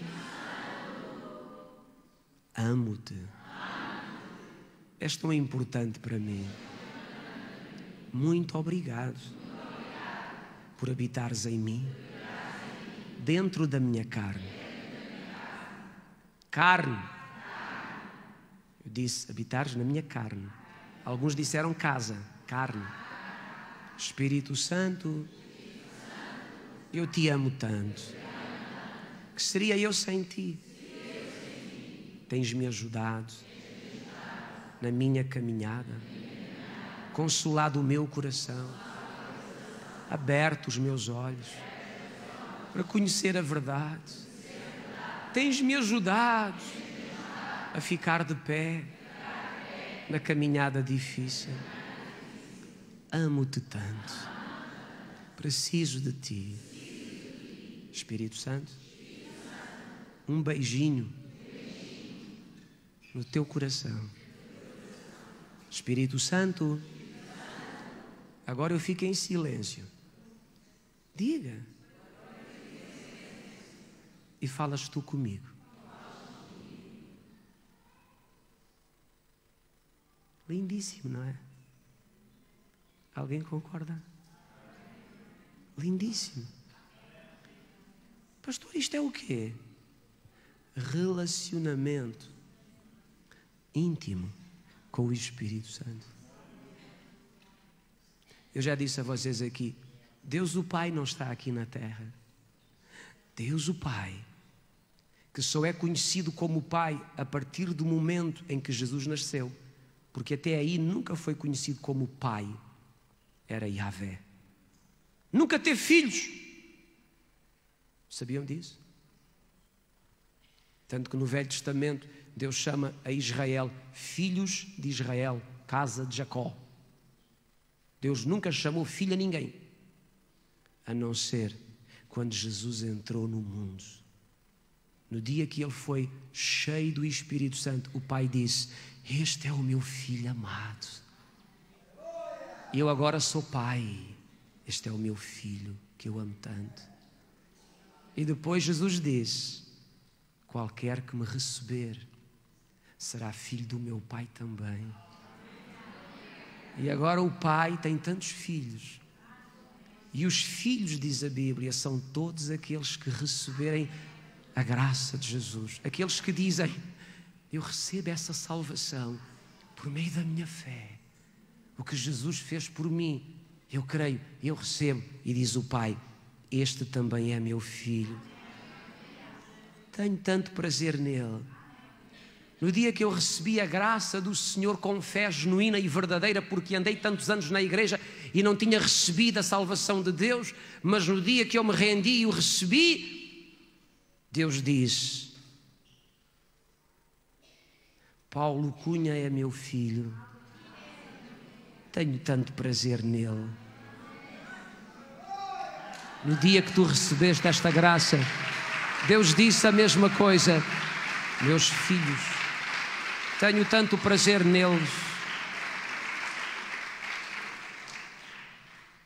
amo-te. És tão importante para mim. Muito obrigado por habitares em mim, dentro da minha carne. Carne. Eu disse, habitares na minha carne. Alguns disseram casa, carne. Espírito Santo, eu te amo tanto. Que seria eu sem ti? Tens-me ajudado na minha caminhada, consolado o meu coração, aberto os meus olhos para conhecer a verdade. Tens-me ajudado a ficar de pé na caminhada difícil. Amo-te tanto. Preciso de ti. Espírito Santo, um beijinho no teu coração. Espírito Santo, agora eu fico em silêncio. Diga. E falas tu comigo. Lindíssimo, não é? Alguém concorda? Lindíssimo. Pastor, isto é o quê? Relacionamento íntimo com o Espírito Santo. Eu já disse a vocês aqui, Deus o Pai não está aqui na terra. Deus o Pai, que só é conhecido como Pai a partir do momento em que Jesus nasceu, porque até aí nunca foi conhecido como Pai, era Yahvé. Nunca teve filhos. Sabiam disso? Tanto que no Velho Testamento Deus chama a Israel filhos de Israel, casa de Jacó. Deus nunca chamou filho a ninguém, a não ser quando Jesus entrou no mundo. No dia que ele foi cheio do Espírito Santo, o Pai disse, este é o meu filho amado. Eu agora sou pai. Este é o meu filho que eu amo tanto. E depois Jesus disse, qualquer que me receber será filho do meu Pai também. E agora o Pai tem tantos filhos. E os filhos, diz a Bíblia, são todos aqueles que receberem a graça de Jesus. Aqueles que dizem, eu recebo essa salvação por meio da minha fé. O que Jesus fez por mim, eu creio, eu recebo. E diz o Pai, este também é meu filho. Tenho tanto prazer nele. No dia que eu recebi a graça do Senhor com fé genuína e verdadeira, porque andei tantos anos na igreja e não tinha recebido a salvação de Deus, mas no dia que eu me rendi e o recebi, Deus disse, Paulo Cunha é meu filho. tenho tanto prazer nele. No dia que tu recebeste esta graça, Deus disse a mesma coisa: meus filhos, tenho tanto prazer neles.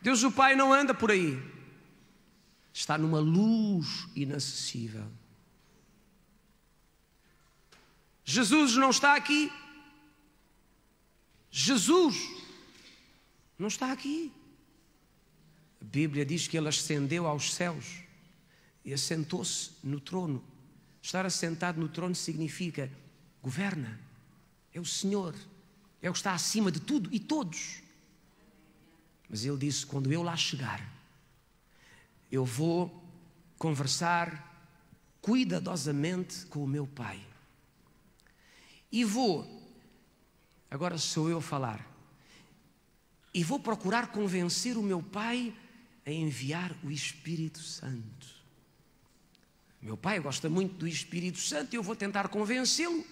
Deus o Pai não anda por aí, está numa luz inacessível. Jesus não está aqui. Jesus não está aqui. A Bíblia diz que ele ascendeu aos céus e assentou-se no trono. Estar assentado no trono significa governa, é o Senhor, é o que está acima de tudo e todos. Mas ele disse: quando eu lá chegar, eu vou conversar cuidadosamente com o meu Pai. E agora sou eu a falar, e vou procurar convencer o meu Pai a enviar o Espírito Santo. Meu Pai gosta muito do Espírito Santo e eu vou tentar convencê-lo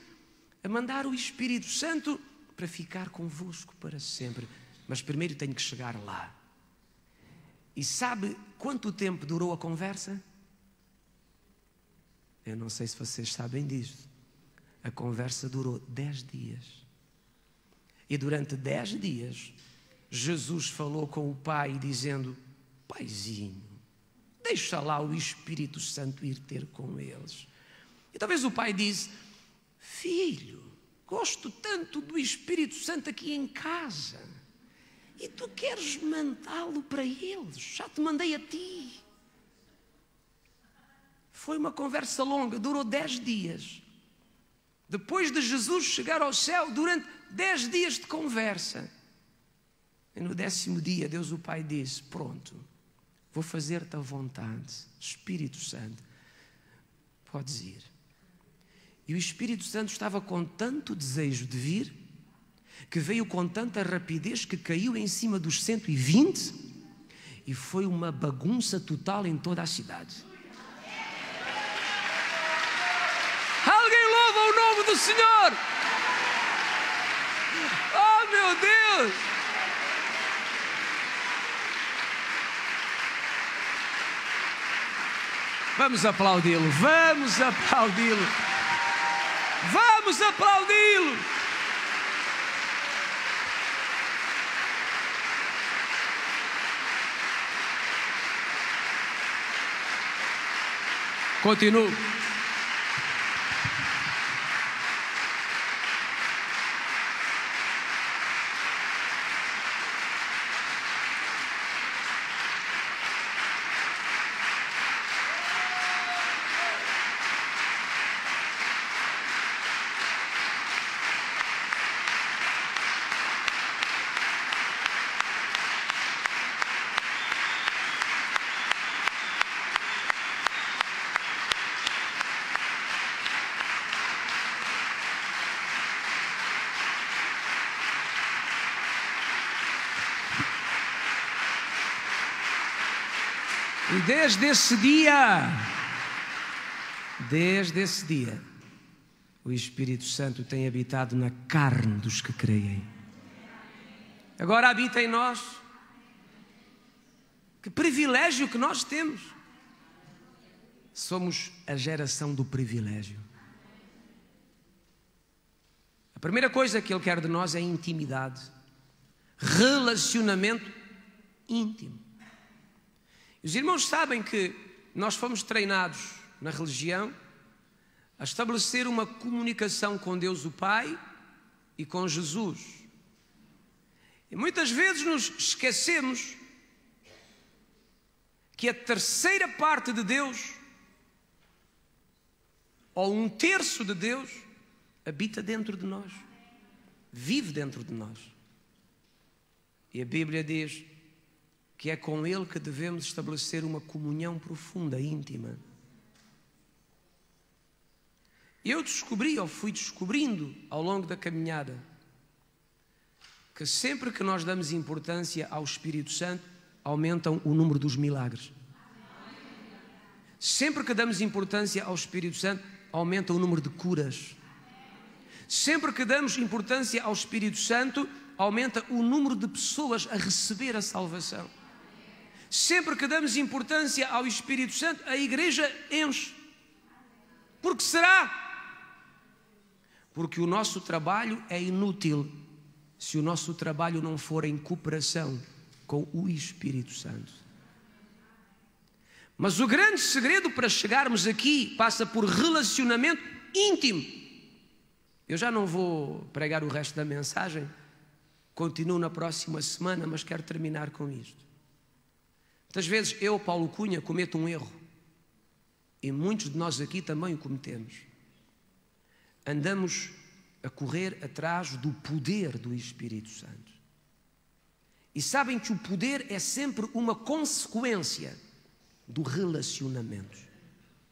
a mandar o Espírito Santo para ficar convosco para sempre. Mas primeiro tenho que chegar lá. E sabe quanto tempo durou a conversa? Eu não sei se vocês sabem disto. A conversa durou 10 dias. E durante 10 dias, Jesus falou com o Pai dizendo: Paizinho, deixa lá o Espírito Santo ir ter com eles. E talvez o Pai disse: Filho, gosto tanto do Espírito Santo aqui em casa. E tu queres mandá-lo para eles? Já te mandei a ti. Foi uma conversa longa, durou 10 dias. Depois de Jesus chegar ao céu, durante 10 dias de conversa. E no 10º dia, Deus o Pai disse: pronto, vou fazer-te a vontade. Espírito Santo, podes ir. E o Espírito Santo estava com tanto desejo de vir, que veio com tanta rapidez que caiu em cima dos 120 e foi uma bagunça total em toda a cidade. Alguém louva o nome do Senhor! Oh, meu Deus! Vamos aplaudi-lo, vamos aplaudi-lo, vamos aplaudi-lo! Continuo. E desde esse dia, o Espírito Santo tem habitado na carne dos que creem. Agora habita em nós. Que privilégio que nós temos. Somos a geração do privilégio. A primeira coisa que Ele quer de nós é intimidade, relacionamento íntimo. Os irmãos sabem que nós fomos treinados na religião a estabelecer uma comunicação com Deus o Pai e com Jesus. E muitas vezes nos esquecemos que a terceira parte de Deus, ou 1/3 de Deus, habita dentro de nós, vive dentro de nós. E a Bíblia diz que é com Ele que devemos estabelecer uma comunhão profunda, íntima. Eu descobri, ou fui descobrindo ao longo da caminhada, que sempre que nós damos importância ao Espírito Santo, aumentam o número dos milagres. Sempre que damos importância ao Espírito Santo, aumenta o número de curas. Sempre que damos importância ao Espírito Santo, aumenta o número de pessoas a receber a salvação. Sempre que damos importância ao Espírito Santo, a igreja enche. Por que será? Porque o nosso trabalho é inútil se o nosso trabalho não for em cooperação com o Espírito Santo. Mas o grande segredo para chegarmos aqui passa por relacionamento íntimo. Eu já não vou pregar o resto da mensagem, continuo na próxima semana, mas quero terminar com isto. Muitas vezes eu, Paulo Cunha, cometo um erro, e muitos de nós aqui também o cometemos. Andamos a correr atrás do poder do Espírito Santo. E sabem que o poder é sempre uma consequência do relacionamento.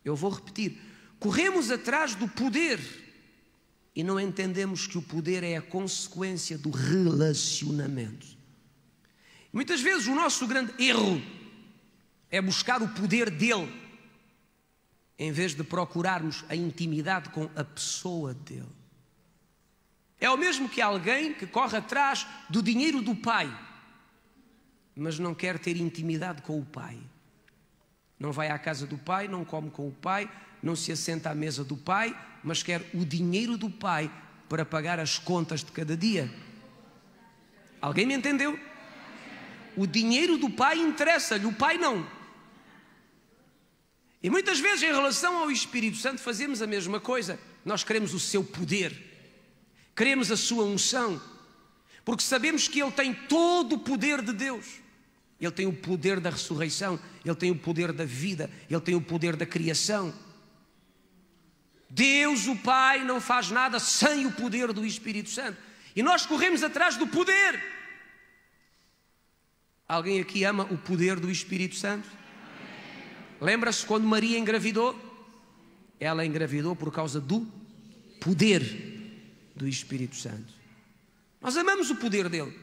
Eu vou repetir: corremos atrás do poder e não entendemos que o poder é a consequência do relacionamento. Muitas vezes o nosso grande erro é buscar o poder dele, em vez de procurarmos a intimidade com a pessoa dele. É o mesmo que alguém que corre atrás do dinheiro do pai, mas não quer ter intimidade com o pai. Não vai à casa do pai, não come com o pai, não se assenta à mesa do pai, mas quer o dinheiro do pai para pagar as contas de cada dia. Alguém me entendeu? O dinheiro do pai interessa-lhe, o pai não. E muitas vezes, em relação ao Espírito Santo, fazemos a mesma coisa. Nós queremos o seu poder, queremos a sua unção, porque sabemos que ele tem todo o poder de Deus. Ele tem o poder da ressurreição, ele tem o poder da vida, ele tem o poder da criação. Deus, o Pai, não faz nada sem o poder do Espírito Santo. E nós corremos atrás do poder. Alguém aqui ama o poder do Espírito Santo? Lembra-se quando Maria engravidou? Ela engravidou por causa do poder do Espírito Santo. Nós amamos o poder dele.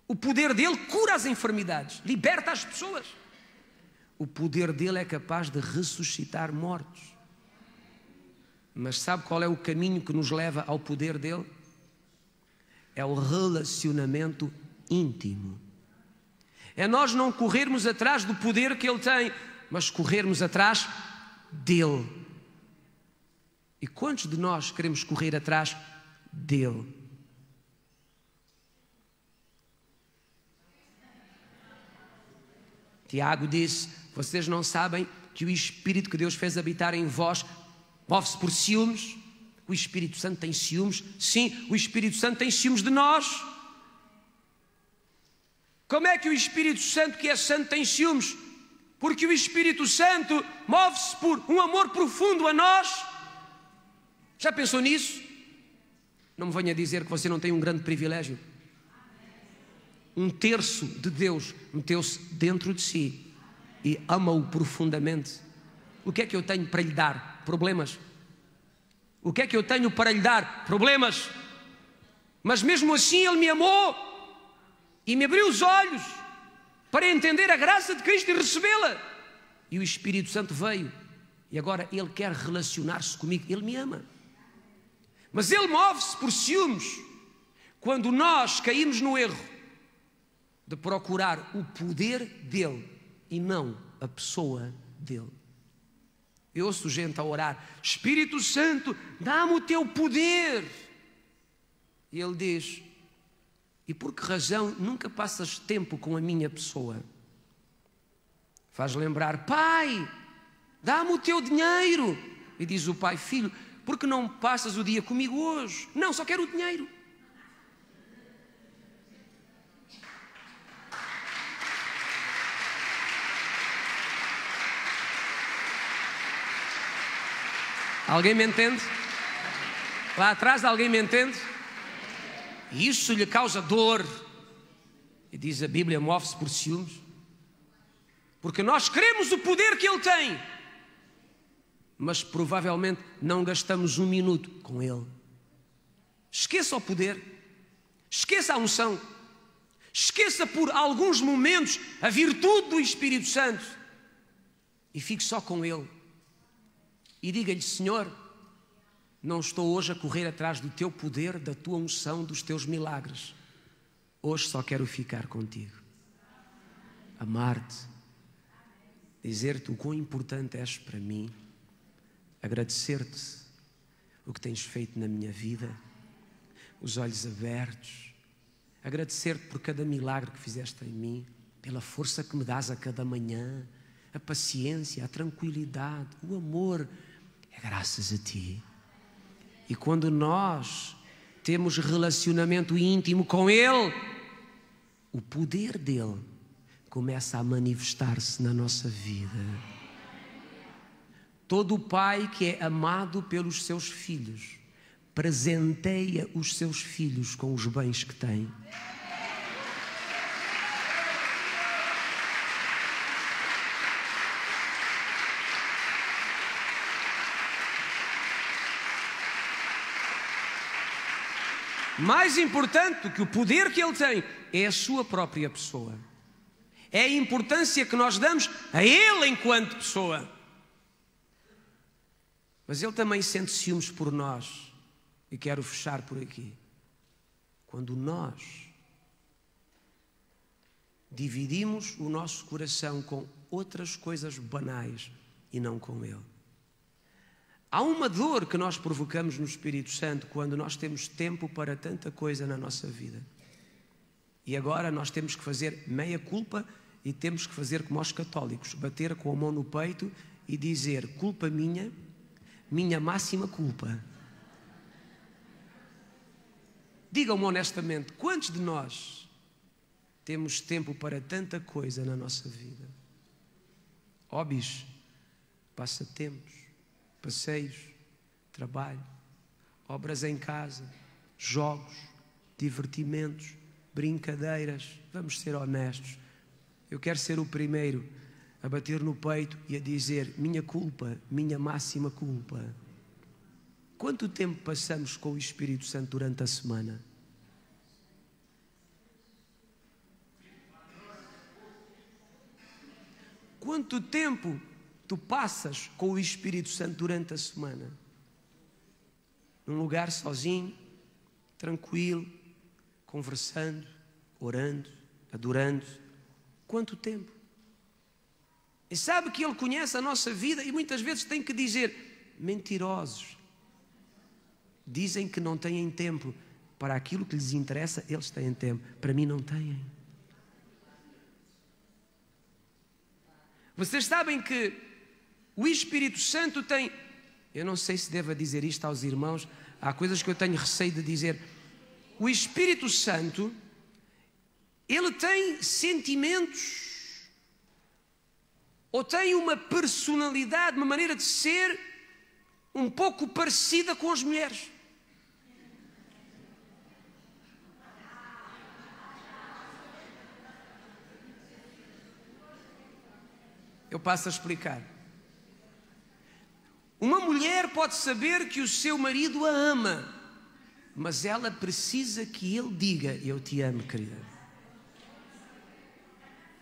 O poder dele cura as enfermidades, liberta as pessoas. O poder dele é capaz de ressuscitar mortos. Mas sabe qual é o caminho que nos leva ao poder dele? É o relacionamento íntimo. É nós não corrermos atrás do poder que ele tem, mas corrermos atrás dele. E quantos de nós queremos correr atrás dele? Tiago disse: vocês não sabem que o Espírito que Deus fez habitar em vós move-se por ciúmes? O Espírito Santo tem ciúmes? Sim, o Espírito Santo tem ciúmes de nós. Como é que o Espírito Santo, que é santo, tem ciúmes? Porque o Espírito Santo move-se por um amor profundo a nós. Já pensou nisso? Não me venha dizer que você não tem um grande privilégio. 1/3 de Deus meteu-se dentro de si e ama-o profundamente. O que é que eu tenho para lhe dar? Problemas. O que é que eu tenho para lhe dar? Problemas. Mas mesmo assim ele me amou e me abriu os olhos para entender a graça de Cristo e recebê-la. E o Espírito Santo veio e agora ele quer relacionar-se comigo. Ele me ama. Mas ele move-se por ciúmes quando nós caímos no erro de procurar o poder dele e não a pessoa dele. Eu ouço gente a orar: Espírito Santo, dá-me o teu poder. E ele diz: e por que razão nunca passas tempo com a minha pessoa? Faz lembrar: Pai, dá-me o teu dinheiro. E diz o pai: filho, por que não passas o dia comigo hoje? Não, só quero o dinheiro. Alguém me entende? Lá atrás alguém me entende? E isso lhe causa dor. E diz a Bíblia: move-se por ciúmes. Porque nós queremos o poder que ele tem, mas provavelmente não gastamos um minuto com ele. Esqueça o poder, esqueça a unção, esqueça por alguns momentos a virtude do Espírito Santo e fique só com ele. E diga-lhe: Senhor, não estou hoje a correr atrás do teu poder, da tua unção, dos teus milagres. Hoje só quero ficar contigo, amar-te, dizer-te o quão importante és para mim, agradecer-te o que tens feito na minha vida, os olhos abertos, agradecer-te por cada milagre que fizeste em mim, pela força que me dás a cada manhã, a paciência, a tranquilidade, o amor, é graças a ti. E quando nós temos relacionamento íntimo com Ele, o poder dele começa a manifestar-se na nossa vida. Todo pai que é amado pelos seus filhos presenteia os seus filhos com os bens que tem. Mais importante do que o poder que ele tem é a sua própria pessoa. É a importância que nós damos a ele enquanto pessoa. Mas ele também sente ciúmes por nós. E quero fechar por aqui. Quando nós dividimos o nosso coração com outras coisas banais e não com ele. Há uma dor que nós provocamos no Espírito Santo quando nós temos tempo para tanta coisa na nossa vida. E agora nós temos que fazer meia culpa e temos que fazer como os católicos, bater com a mão no peito e dizer: culpa minha, minha máxima culpa. Digam-me honestamente, quantos de nós temos tempo para tanta coisa na nossa vida? Hobbies, passatempos, passeios, trabalho, obras em casa, jogos, divertimentos, brincadeiras. Vamos ser honestos. Eu quero ser o primeiro a bater no peito e a dizer: minha culpa, minha máxima culpa. Quanto tempo passamos com o Espírito Santo durante a semana? Quanto tempo tu passas com o Espírito Santo durante a semana? Num lugar sozinho, tranquilo, conversando, orando, adorando. Quanto tempo? E sabe que Ele conhece a nossa vida e muitas vezes tem que dizer: mentirosos. Dizem que não têm tempo para aquilo que lhes interessa, eles têm tempo. Para mim não têm. Vocês sabem que o Espírito Santo tem... Eu não sei se devo dizer isto aos irmãos. Há coisas que eu tenho receio de dizer. O Espírito Santo, ele tem sentimentos, ou tem uma personalidade, uma maneira de ser um pouco parecida com as mulheres. Eu passo a explicar. Uma mulher pode saber que o seu marido a ama, mas ela precisa que ele diga: eu te amo, querida.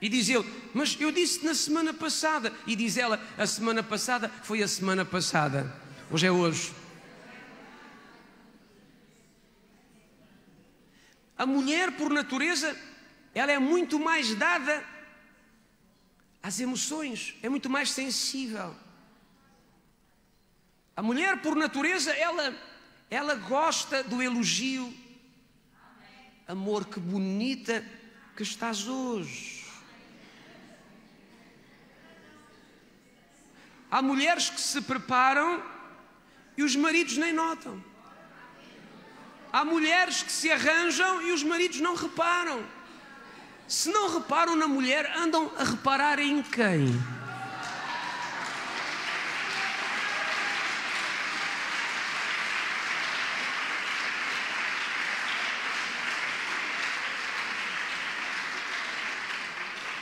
E diz ele: mas eu disse na semana passada. E diz ela: a semana passada foi a semana passada. Hoje é hoje. A mulher, por natureza, ela é muito mais dada às emoções, é muito mais sensível. A mulher, por natureza, ela gosta do elogio. Amor, que bonita que estás hoje. Há mulheres que se preparam e os maridos nem notam. Há mulheres que se arranjam e os maridos não reparam. Se não reparam na mulher, andam a reparar em quem?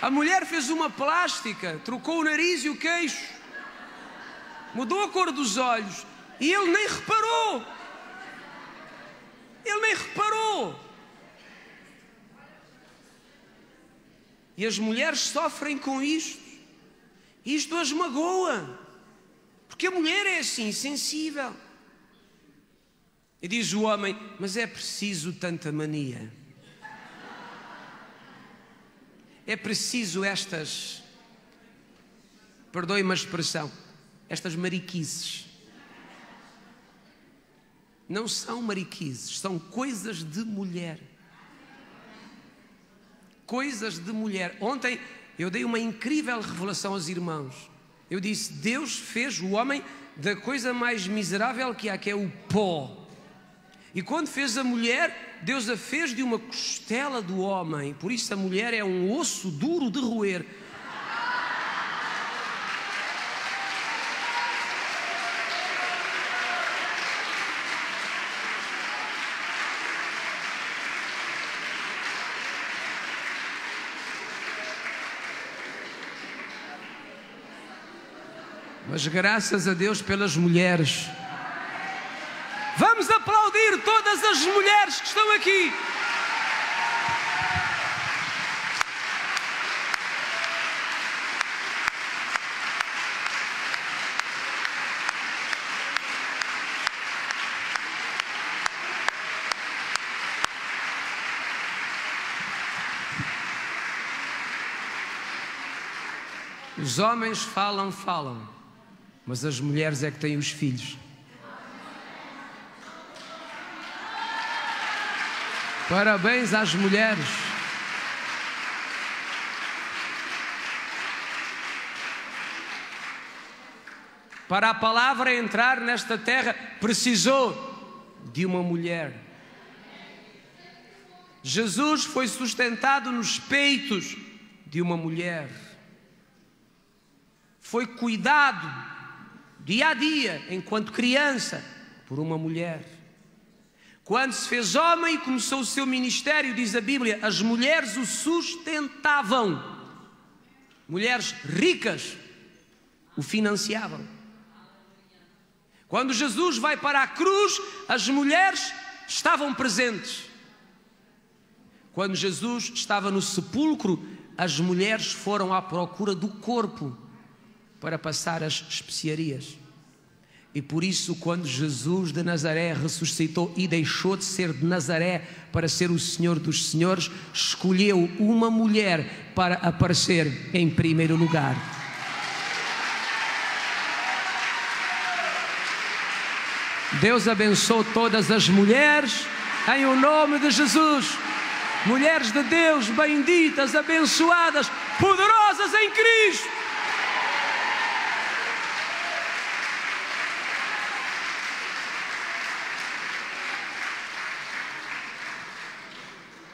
A mulher fez uma plástica, trocou o nariz e o queixo, mudou a cor dos olhos e ele nem reparou. Ele nem reparou. E as mulheres sofrem com isto. Isto as magoa. Porque a mulher é assim, sensível. E diz o homem: mas é preciso tanta mania. é preciso estas, perdoe-me a expressão, estas mariquices. Não são mariquices, são coisas de mulher. Coisas de mulher. Ontem eu dei uma incrível revelação aos irmãos. Eu disse: Deus fez o homem da coisa mais miserável que há, que é o pó. E quando fez a mulher, Deus a fez de uma costela do homem. Por isso a mulher é um osso duro de roer. Mas graças a Deus pelas mulheres. Vamos aplaudir todas as mulheres que estão aqui. Os homens falam, mas as mulheres é que têm os filhos. Parabéns às mulheres. Para a palavra entrar nesta terra, precisou de uma mulher. Jesus foi sustentado nos peitos de uma mulher. Foi cuidado dia a dia, enquanto criança, por uma mulher. Quando se fez homem e começou o seu ministério, diz a Bíblia, as mulheres o sustentavam. Mulheres ricas o financiavam. Quando Jesus vai para a cruz, as mulheres estavam presentes. Quando Jesus estava no sepulcro, as mulheres foram à procura do corpo para passar as especiarias. E por isso, quando Jesus de Nazaré ressuscitou e deixou de ser de Nazaré para ser o Senhor dos Senhores, escolheu uma mulher para aparecer em primeiro lugar. Deus abençoe todas as mulheres em o nome de Jesus. Mulheres de Deus, benditas, abençoadas, poderosas em Cristo.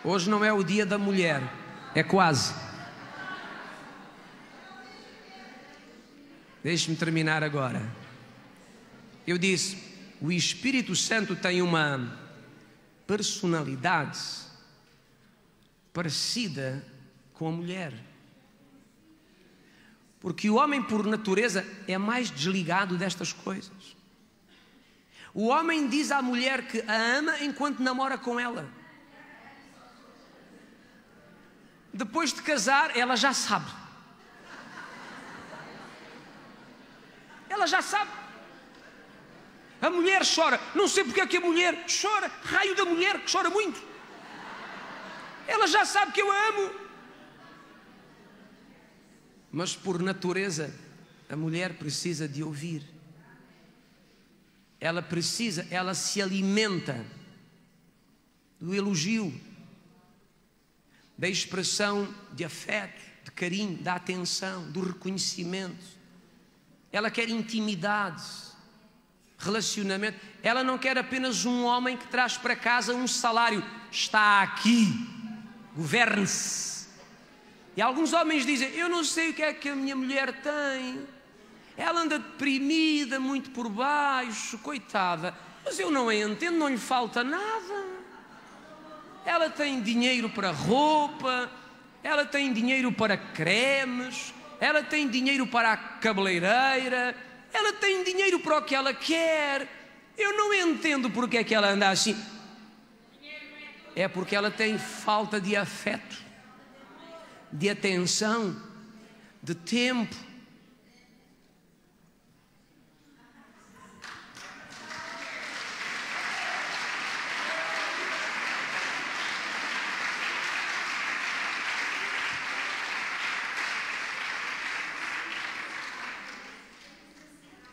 Hoje não é o dia da mulher, é quase. Deixe-me terminar agora. Eu disse, o Espírito Santo tem uma personalidade parecida com a mulher. Porque o homem, por natureza, é mais desligado destas coisas. O homem diz à mulher que a ama enquanto namora com ela. Depois de casar, ela já sabe. Ela já sabe. A mulher chora. Não sei porque é que a mulher chora. Raio da mulher que chora muito. Ela já sabe que eu a amo. Mas por natureza, a mulher precisa de ouvir. Ela se alimenta do elogio, da expressão de afeto, de carinho, da atenção, do reconhecimento. Ela quer intimidade, relacionamento. Ela não quer apenas um homem que traz para casa um salário. Está aqui, governe-se. E alguns homens dizem, eu não sei o que é que a minha mulher tem. Ela anda deprimida, muito por baixo, coitada. Mas eu não a entendo, não lhe falta nada. Ela tem dinheiro para roupa, ela tem dinheiro para cremes, ela tem dinheiro para a cabeleireira, ela tem dinheiro para o que ela quer. Eu não entendo porque é que ela anda assim. É porque ela tem falta de afeto, de atenção, de tempo.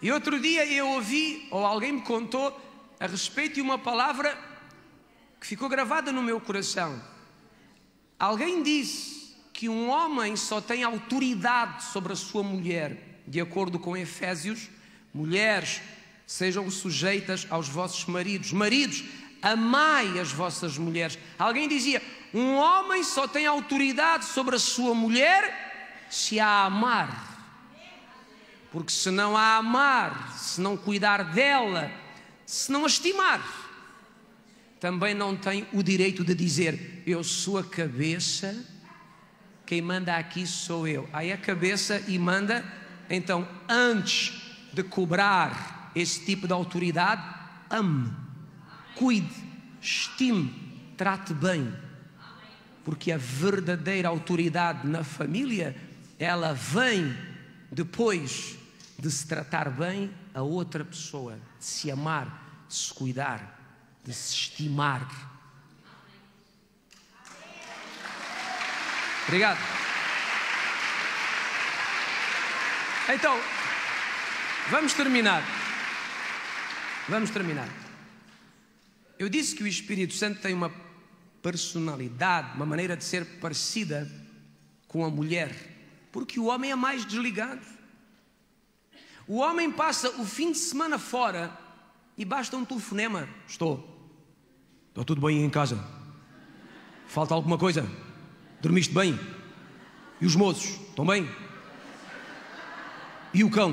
E outro dia eu ouvi, ou alguém me contou, a respeito de uma palavra que ficou gravada no meu coração. Alguém disse que um homem só tem autoridade sobre a sua mulher. De acordo com Efésios, mulheres, sejam sujeitas aos vossos maridos. Maridos, amai as vossas mulheres. Alguém dizia, um homem só tem autoridade sobre a sua mulher se a amar. Porque se não a amar, se não cuidar dela, se não a estimar, também não tem o direito de dizer, eu sou a cabeça, quem manda aqui sou eu. Aí a cabeça e manda. Então, antes de cobrar esse tipo de autoridade, ame, cuide, estime, trate bem. Porque a verdadeira autoridade na família, ela vem depois de se tratar bem a outra pessoa, de se amar, de se cuidar, de se estimar. Obrigado. Então, vamos terminar. Eu disse que o Espírito Santo tem uma personalidade, uma maneira de ser parecida com a mulher, porque o homem é mais desligado. O homem passa o fim de semana fora e basta um telefonema. Estou tudo bem em casa? Falta alguma coisa? Dormiste bem? E os moços, estão bem? E o cão?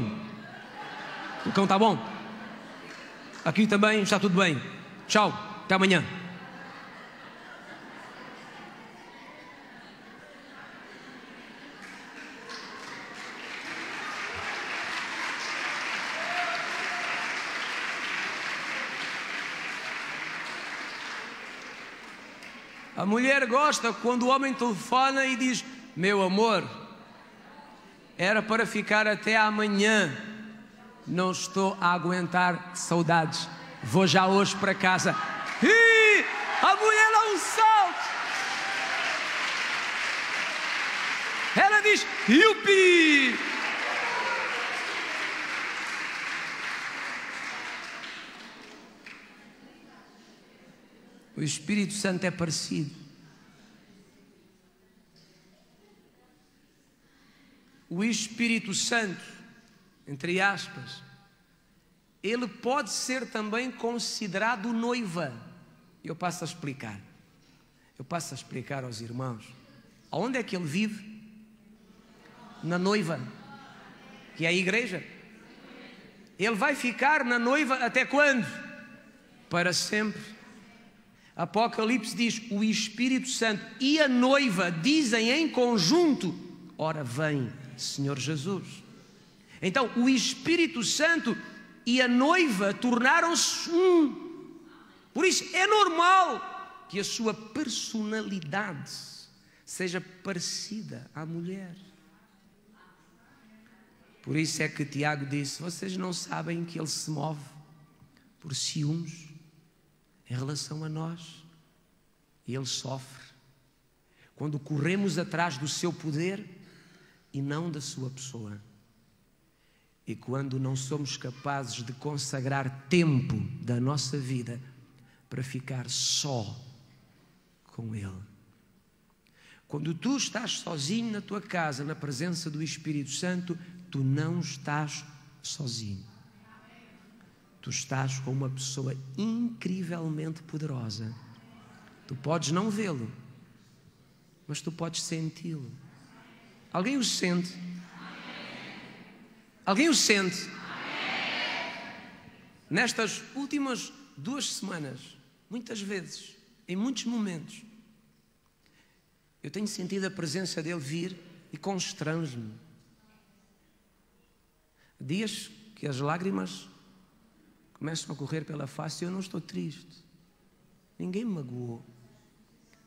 O cão está bom? Aqui também está tudo bem. Tchau, até amanhã. A mulher gosta quando o homem telefona e diz, meu amor, era para ficar até amanhã, não estou a aguentar saudades, vou já hoje para casa. E a mulher dá um salto, ela diz, yupi! O Espírito Santo é parecido. O Espírito Santo, entre aspas, ele pode ser também considerado noiva. Eu passo a explicar. Aos irmãos. Aonde é que ele vive? Na noiva, que é a igreja. Ele vai ficar na noiva até quando? Para sempre. Apocalipse diz, o Espírito Santo e a noiva dizem em conjunto, ora vem, Senhor Jesus. Então, o Espírito Santo e a noiva tornaram-se um. Por isso, é normal que a sua personalidade seja parecida à mulher. Por isso é que Tiago disse, vocês não sabem que ele se move por ciúmes em relação a nós, e ele sofre quando corremos atrás do seu poder e não da sua pessoa, e quando não somos capazes de consagrar tempo da nossa vida para ficar só com ele. Quando tu estás sozinho na tua casa, na presença do Espírito Santo, tu não estás sozinho. Tu estás com uma pessoa incrivelmente poderosa. Tu podes não vê-lo, mas tu podes senti-lo. Alguém o sente? Alguém o sente? Nestas últimas 2 semanas, muitas vezes, em muitos momentos, eu tenho sentido a presença dele vir e constrange-me. Dias que as lágrimas começam a correr pela face e eu não estou triste. Ninguém me magoou.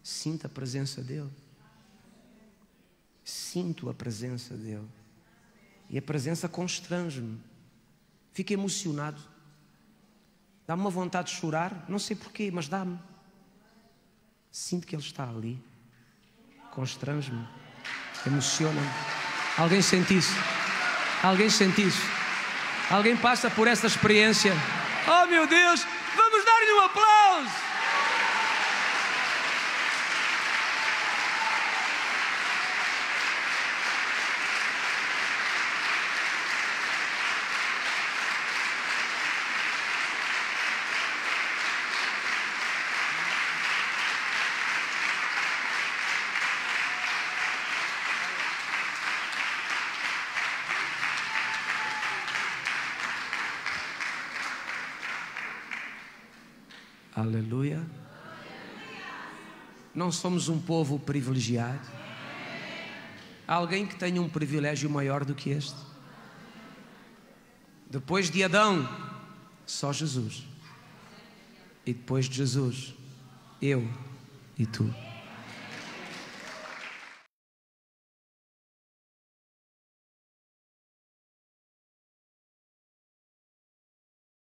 Sinto a presença dele. Sinto a presença dele. E a presença constrange-me. Fico emocionado. Dá-me uma vontade de chorar. Não sei porquê, mas dá-me. Sinto que ele está ali. Constrange-me. Emociona-me. Alguém sente isso? Alguém sente isso? Alguém passa por essa experiência? Oh meu Deus, vamos dar-lhe um aplauso. Aleluia. Não somos um povo privilegiado? Há alguém que tenha um privilégio maior do que este? Depois de Adão, só Jesus. E depois de Jesus, eu e tu.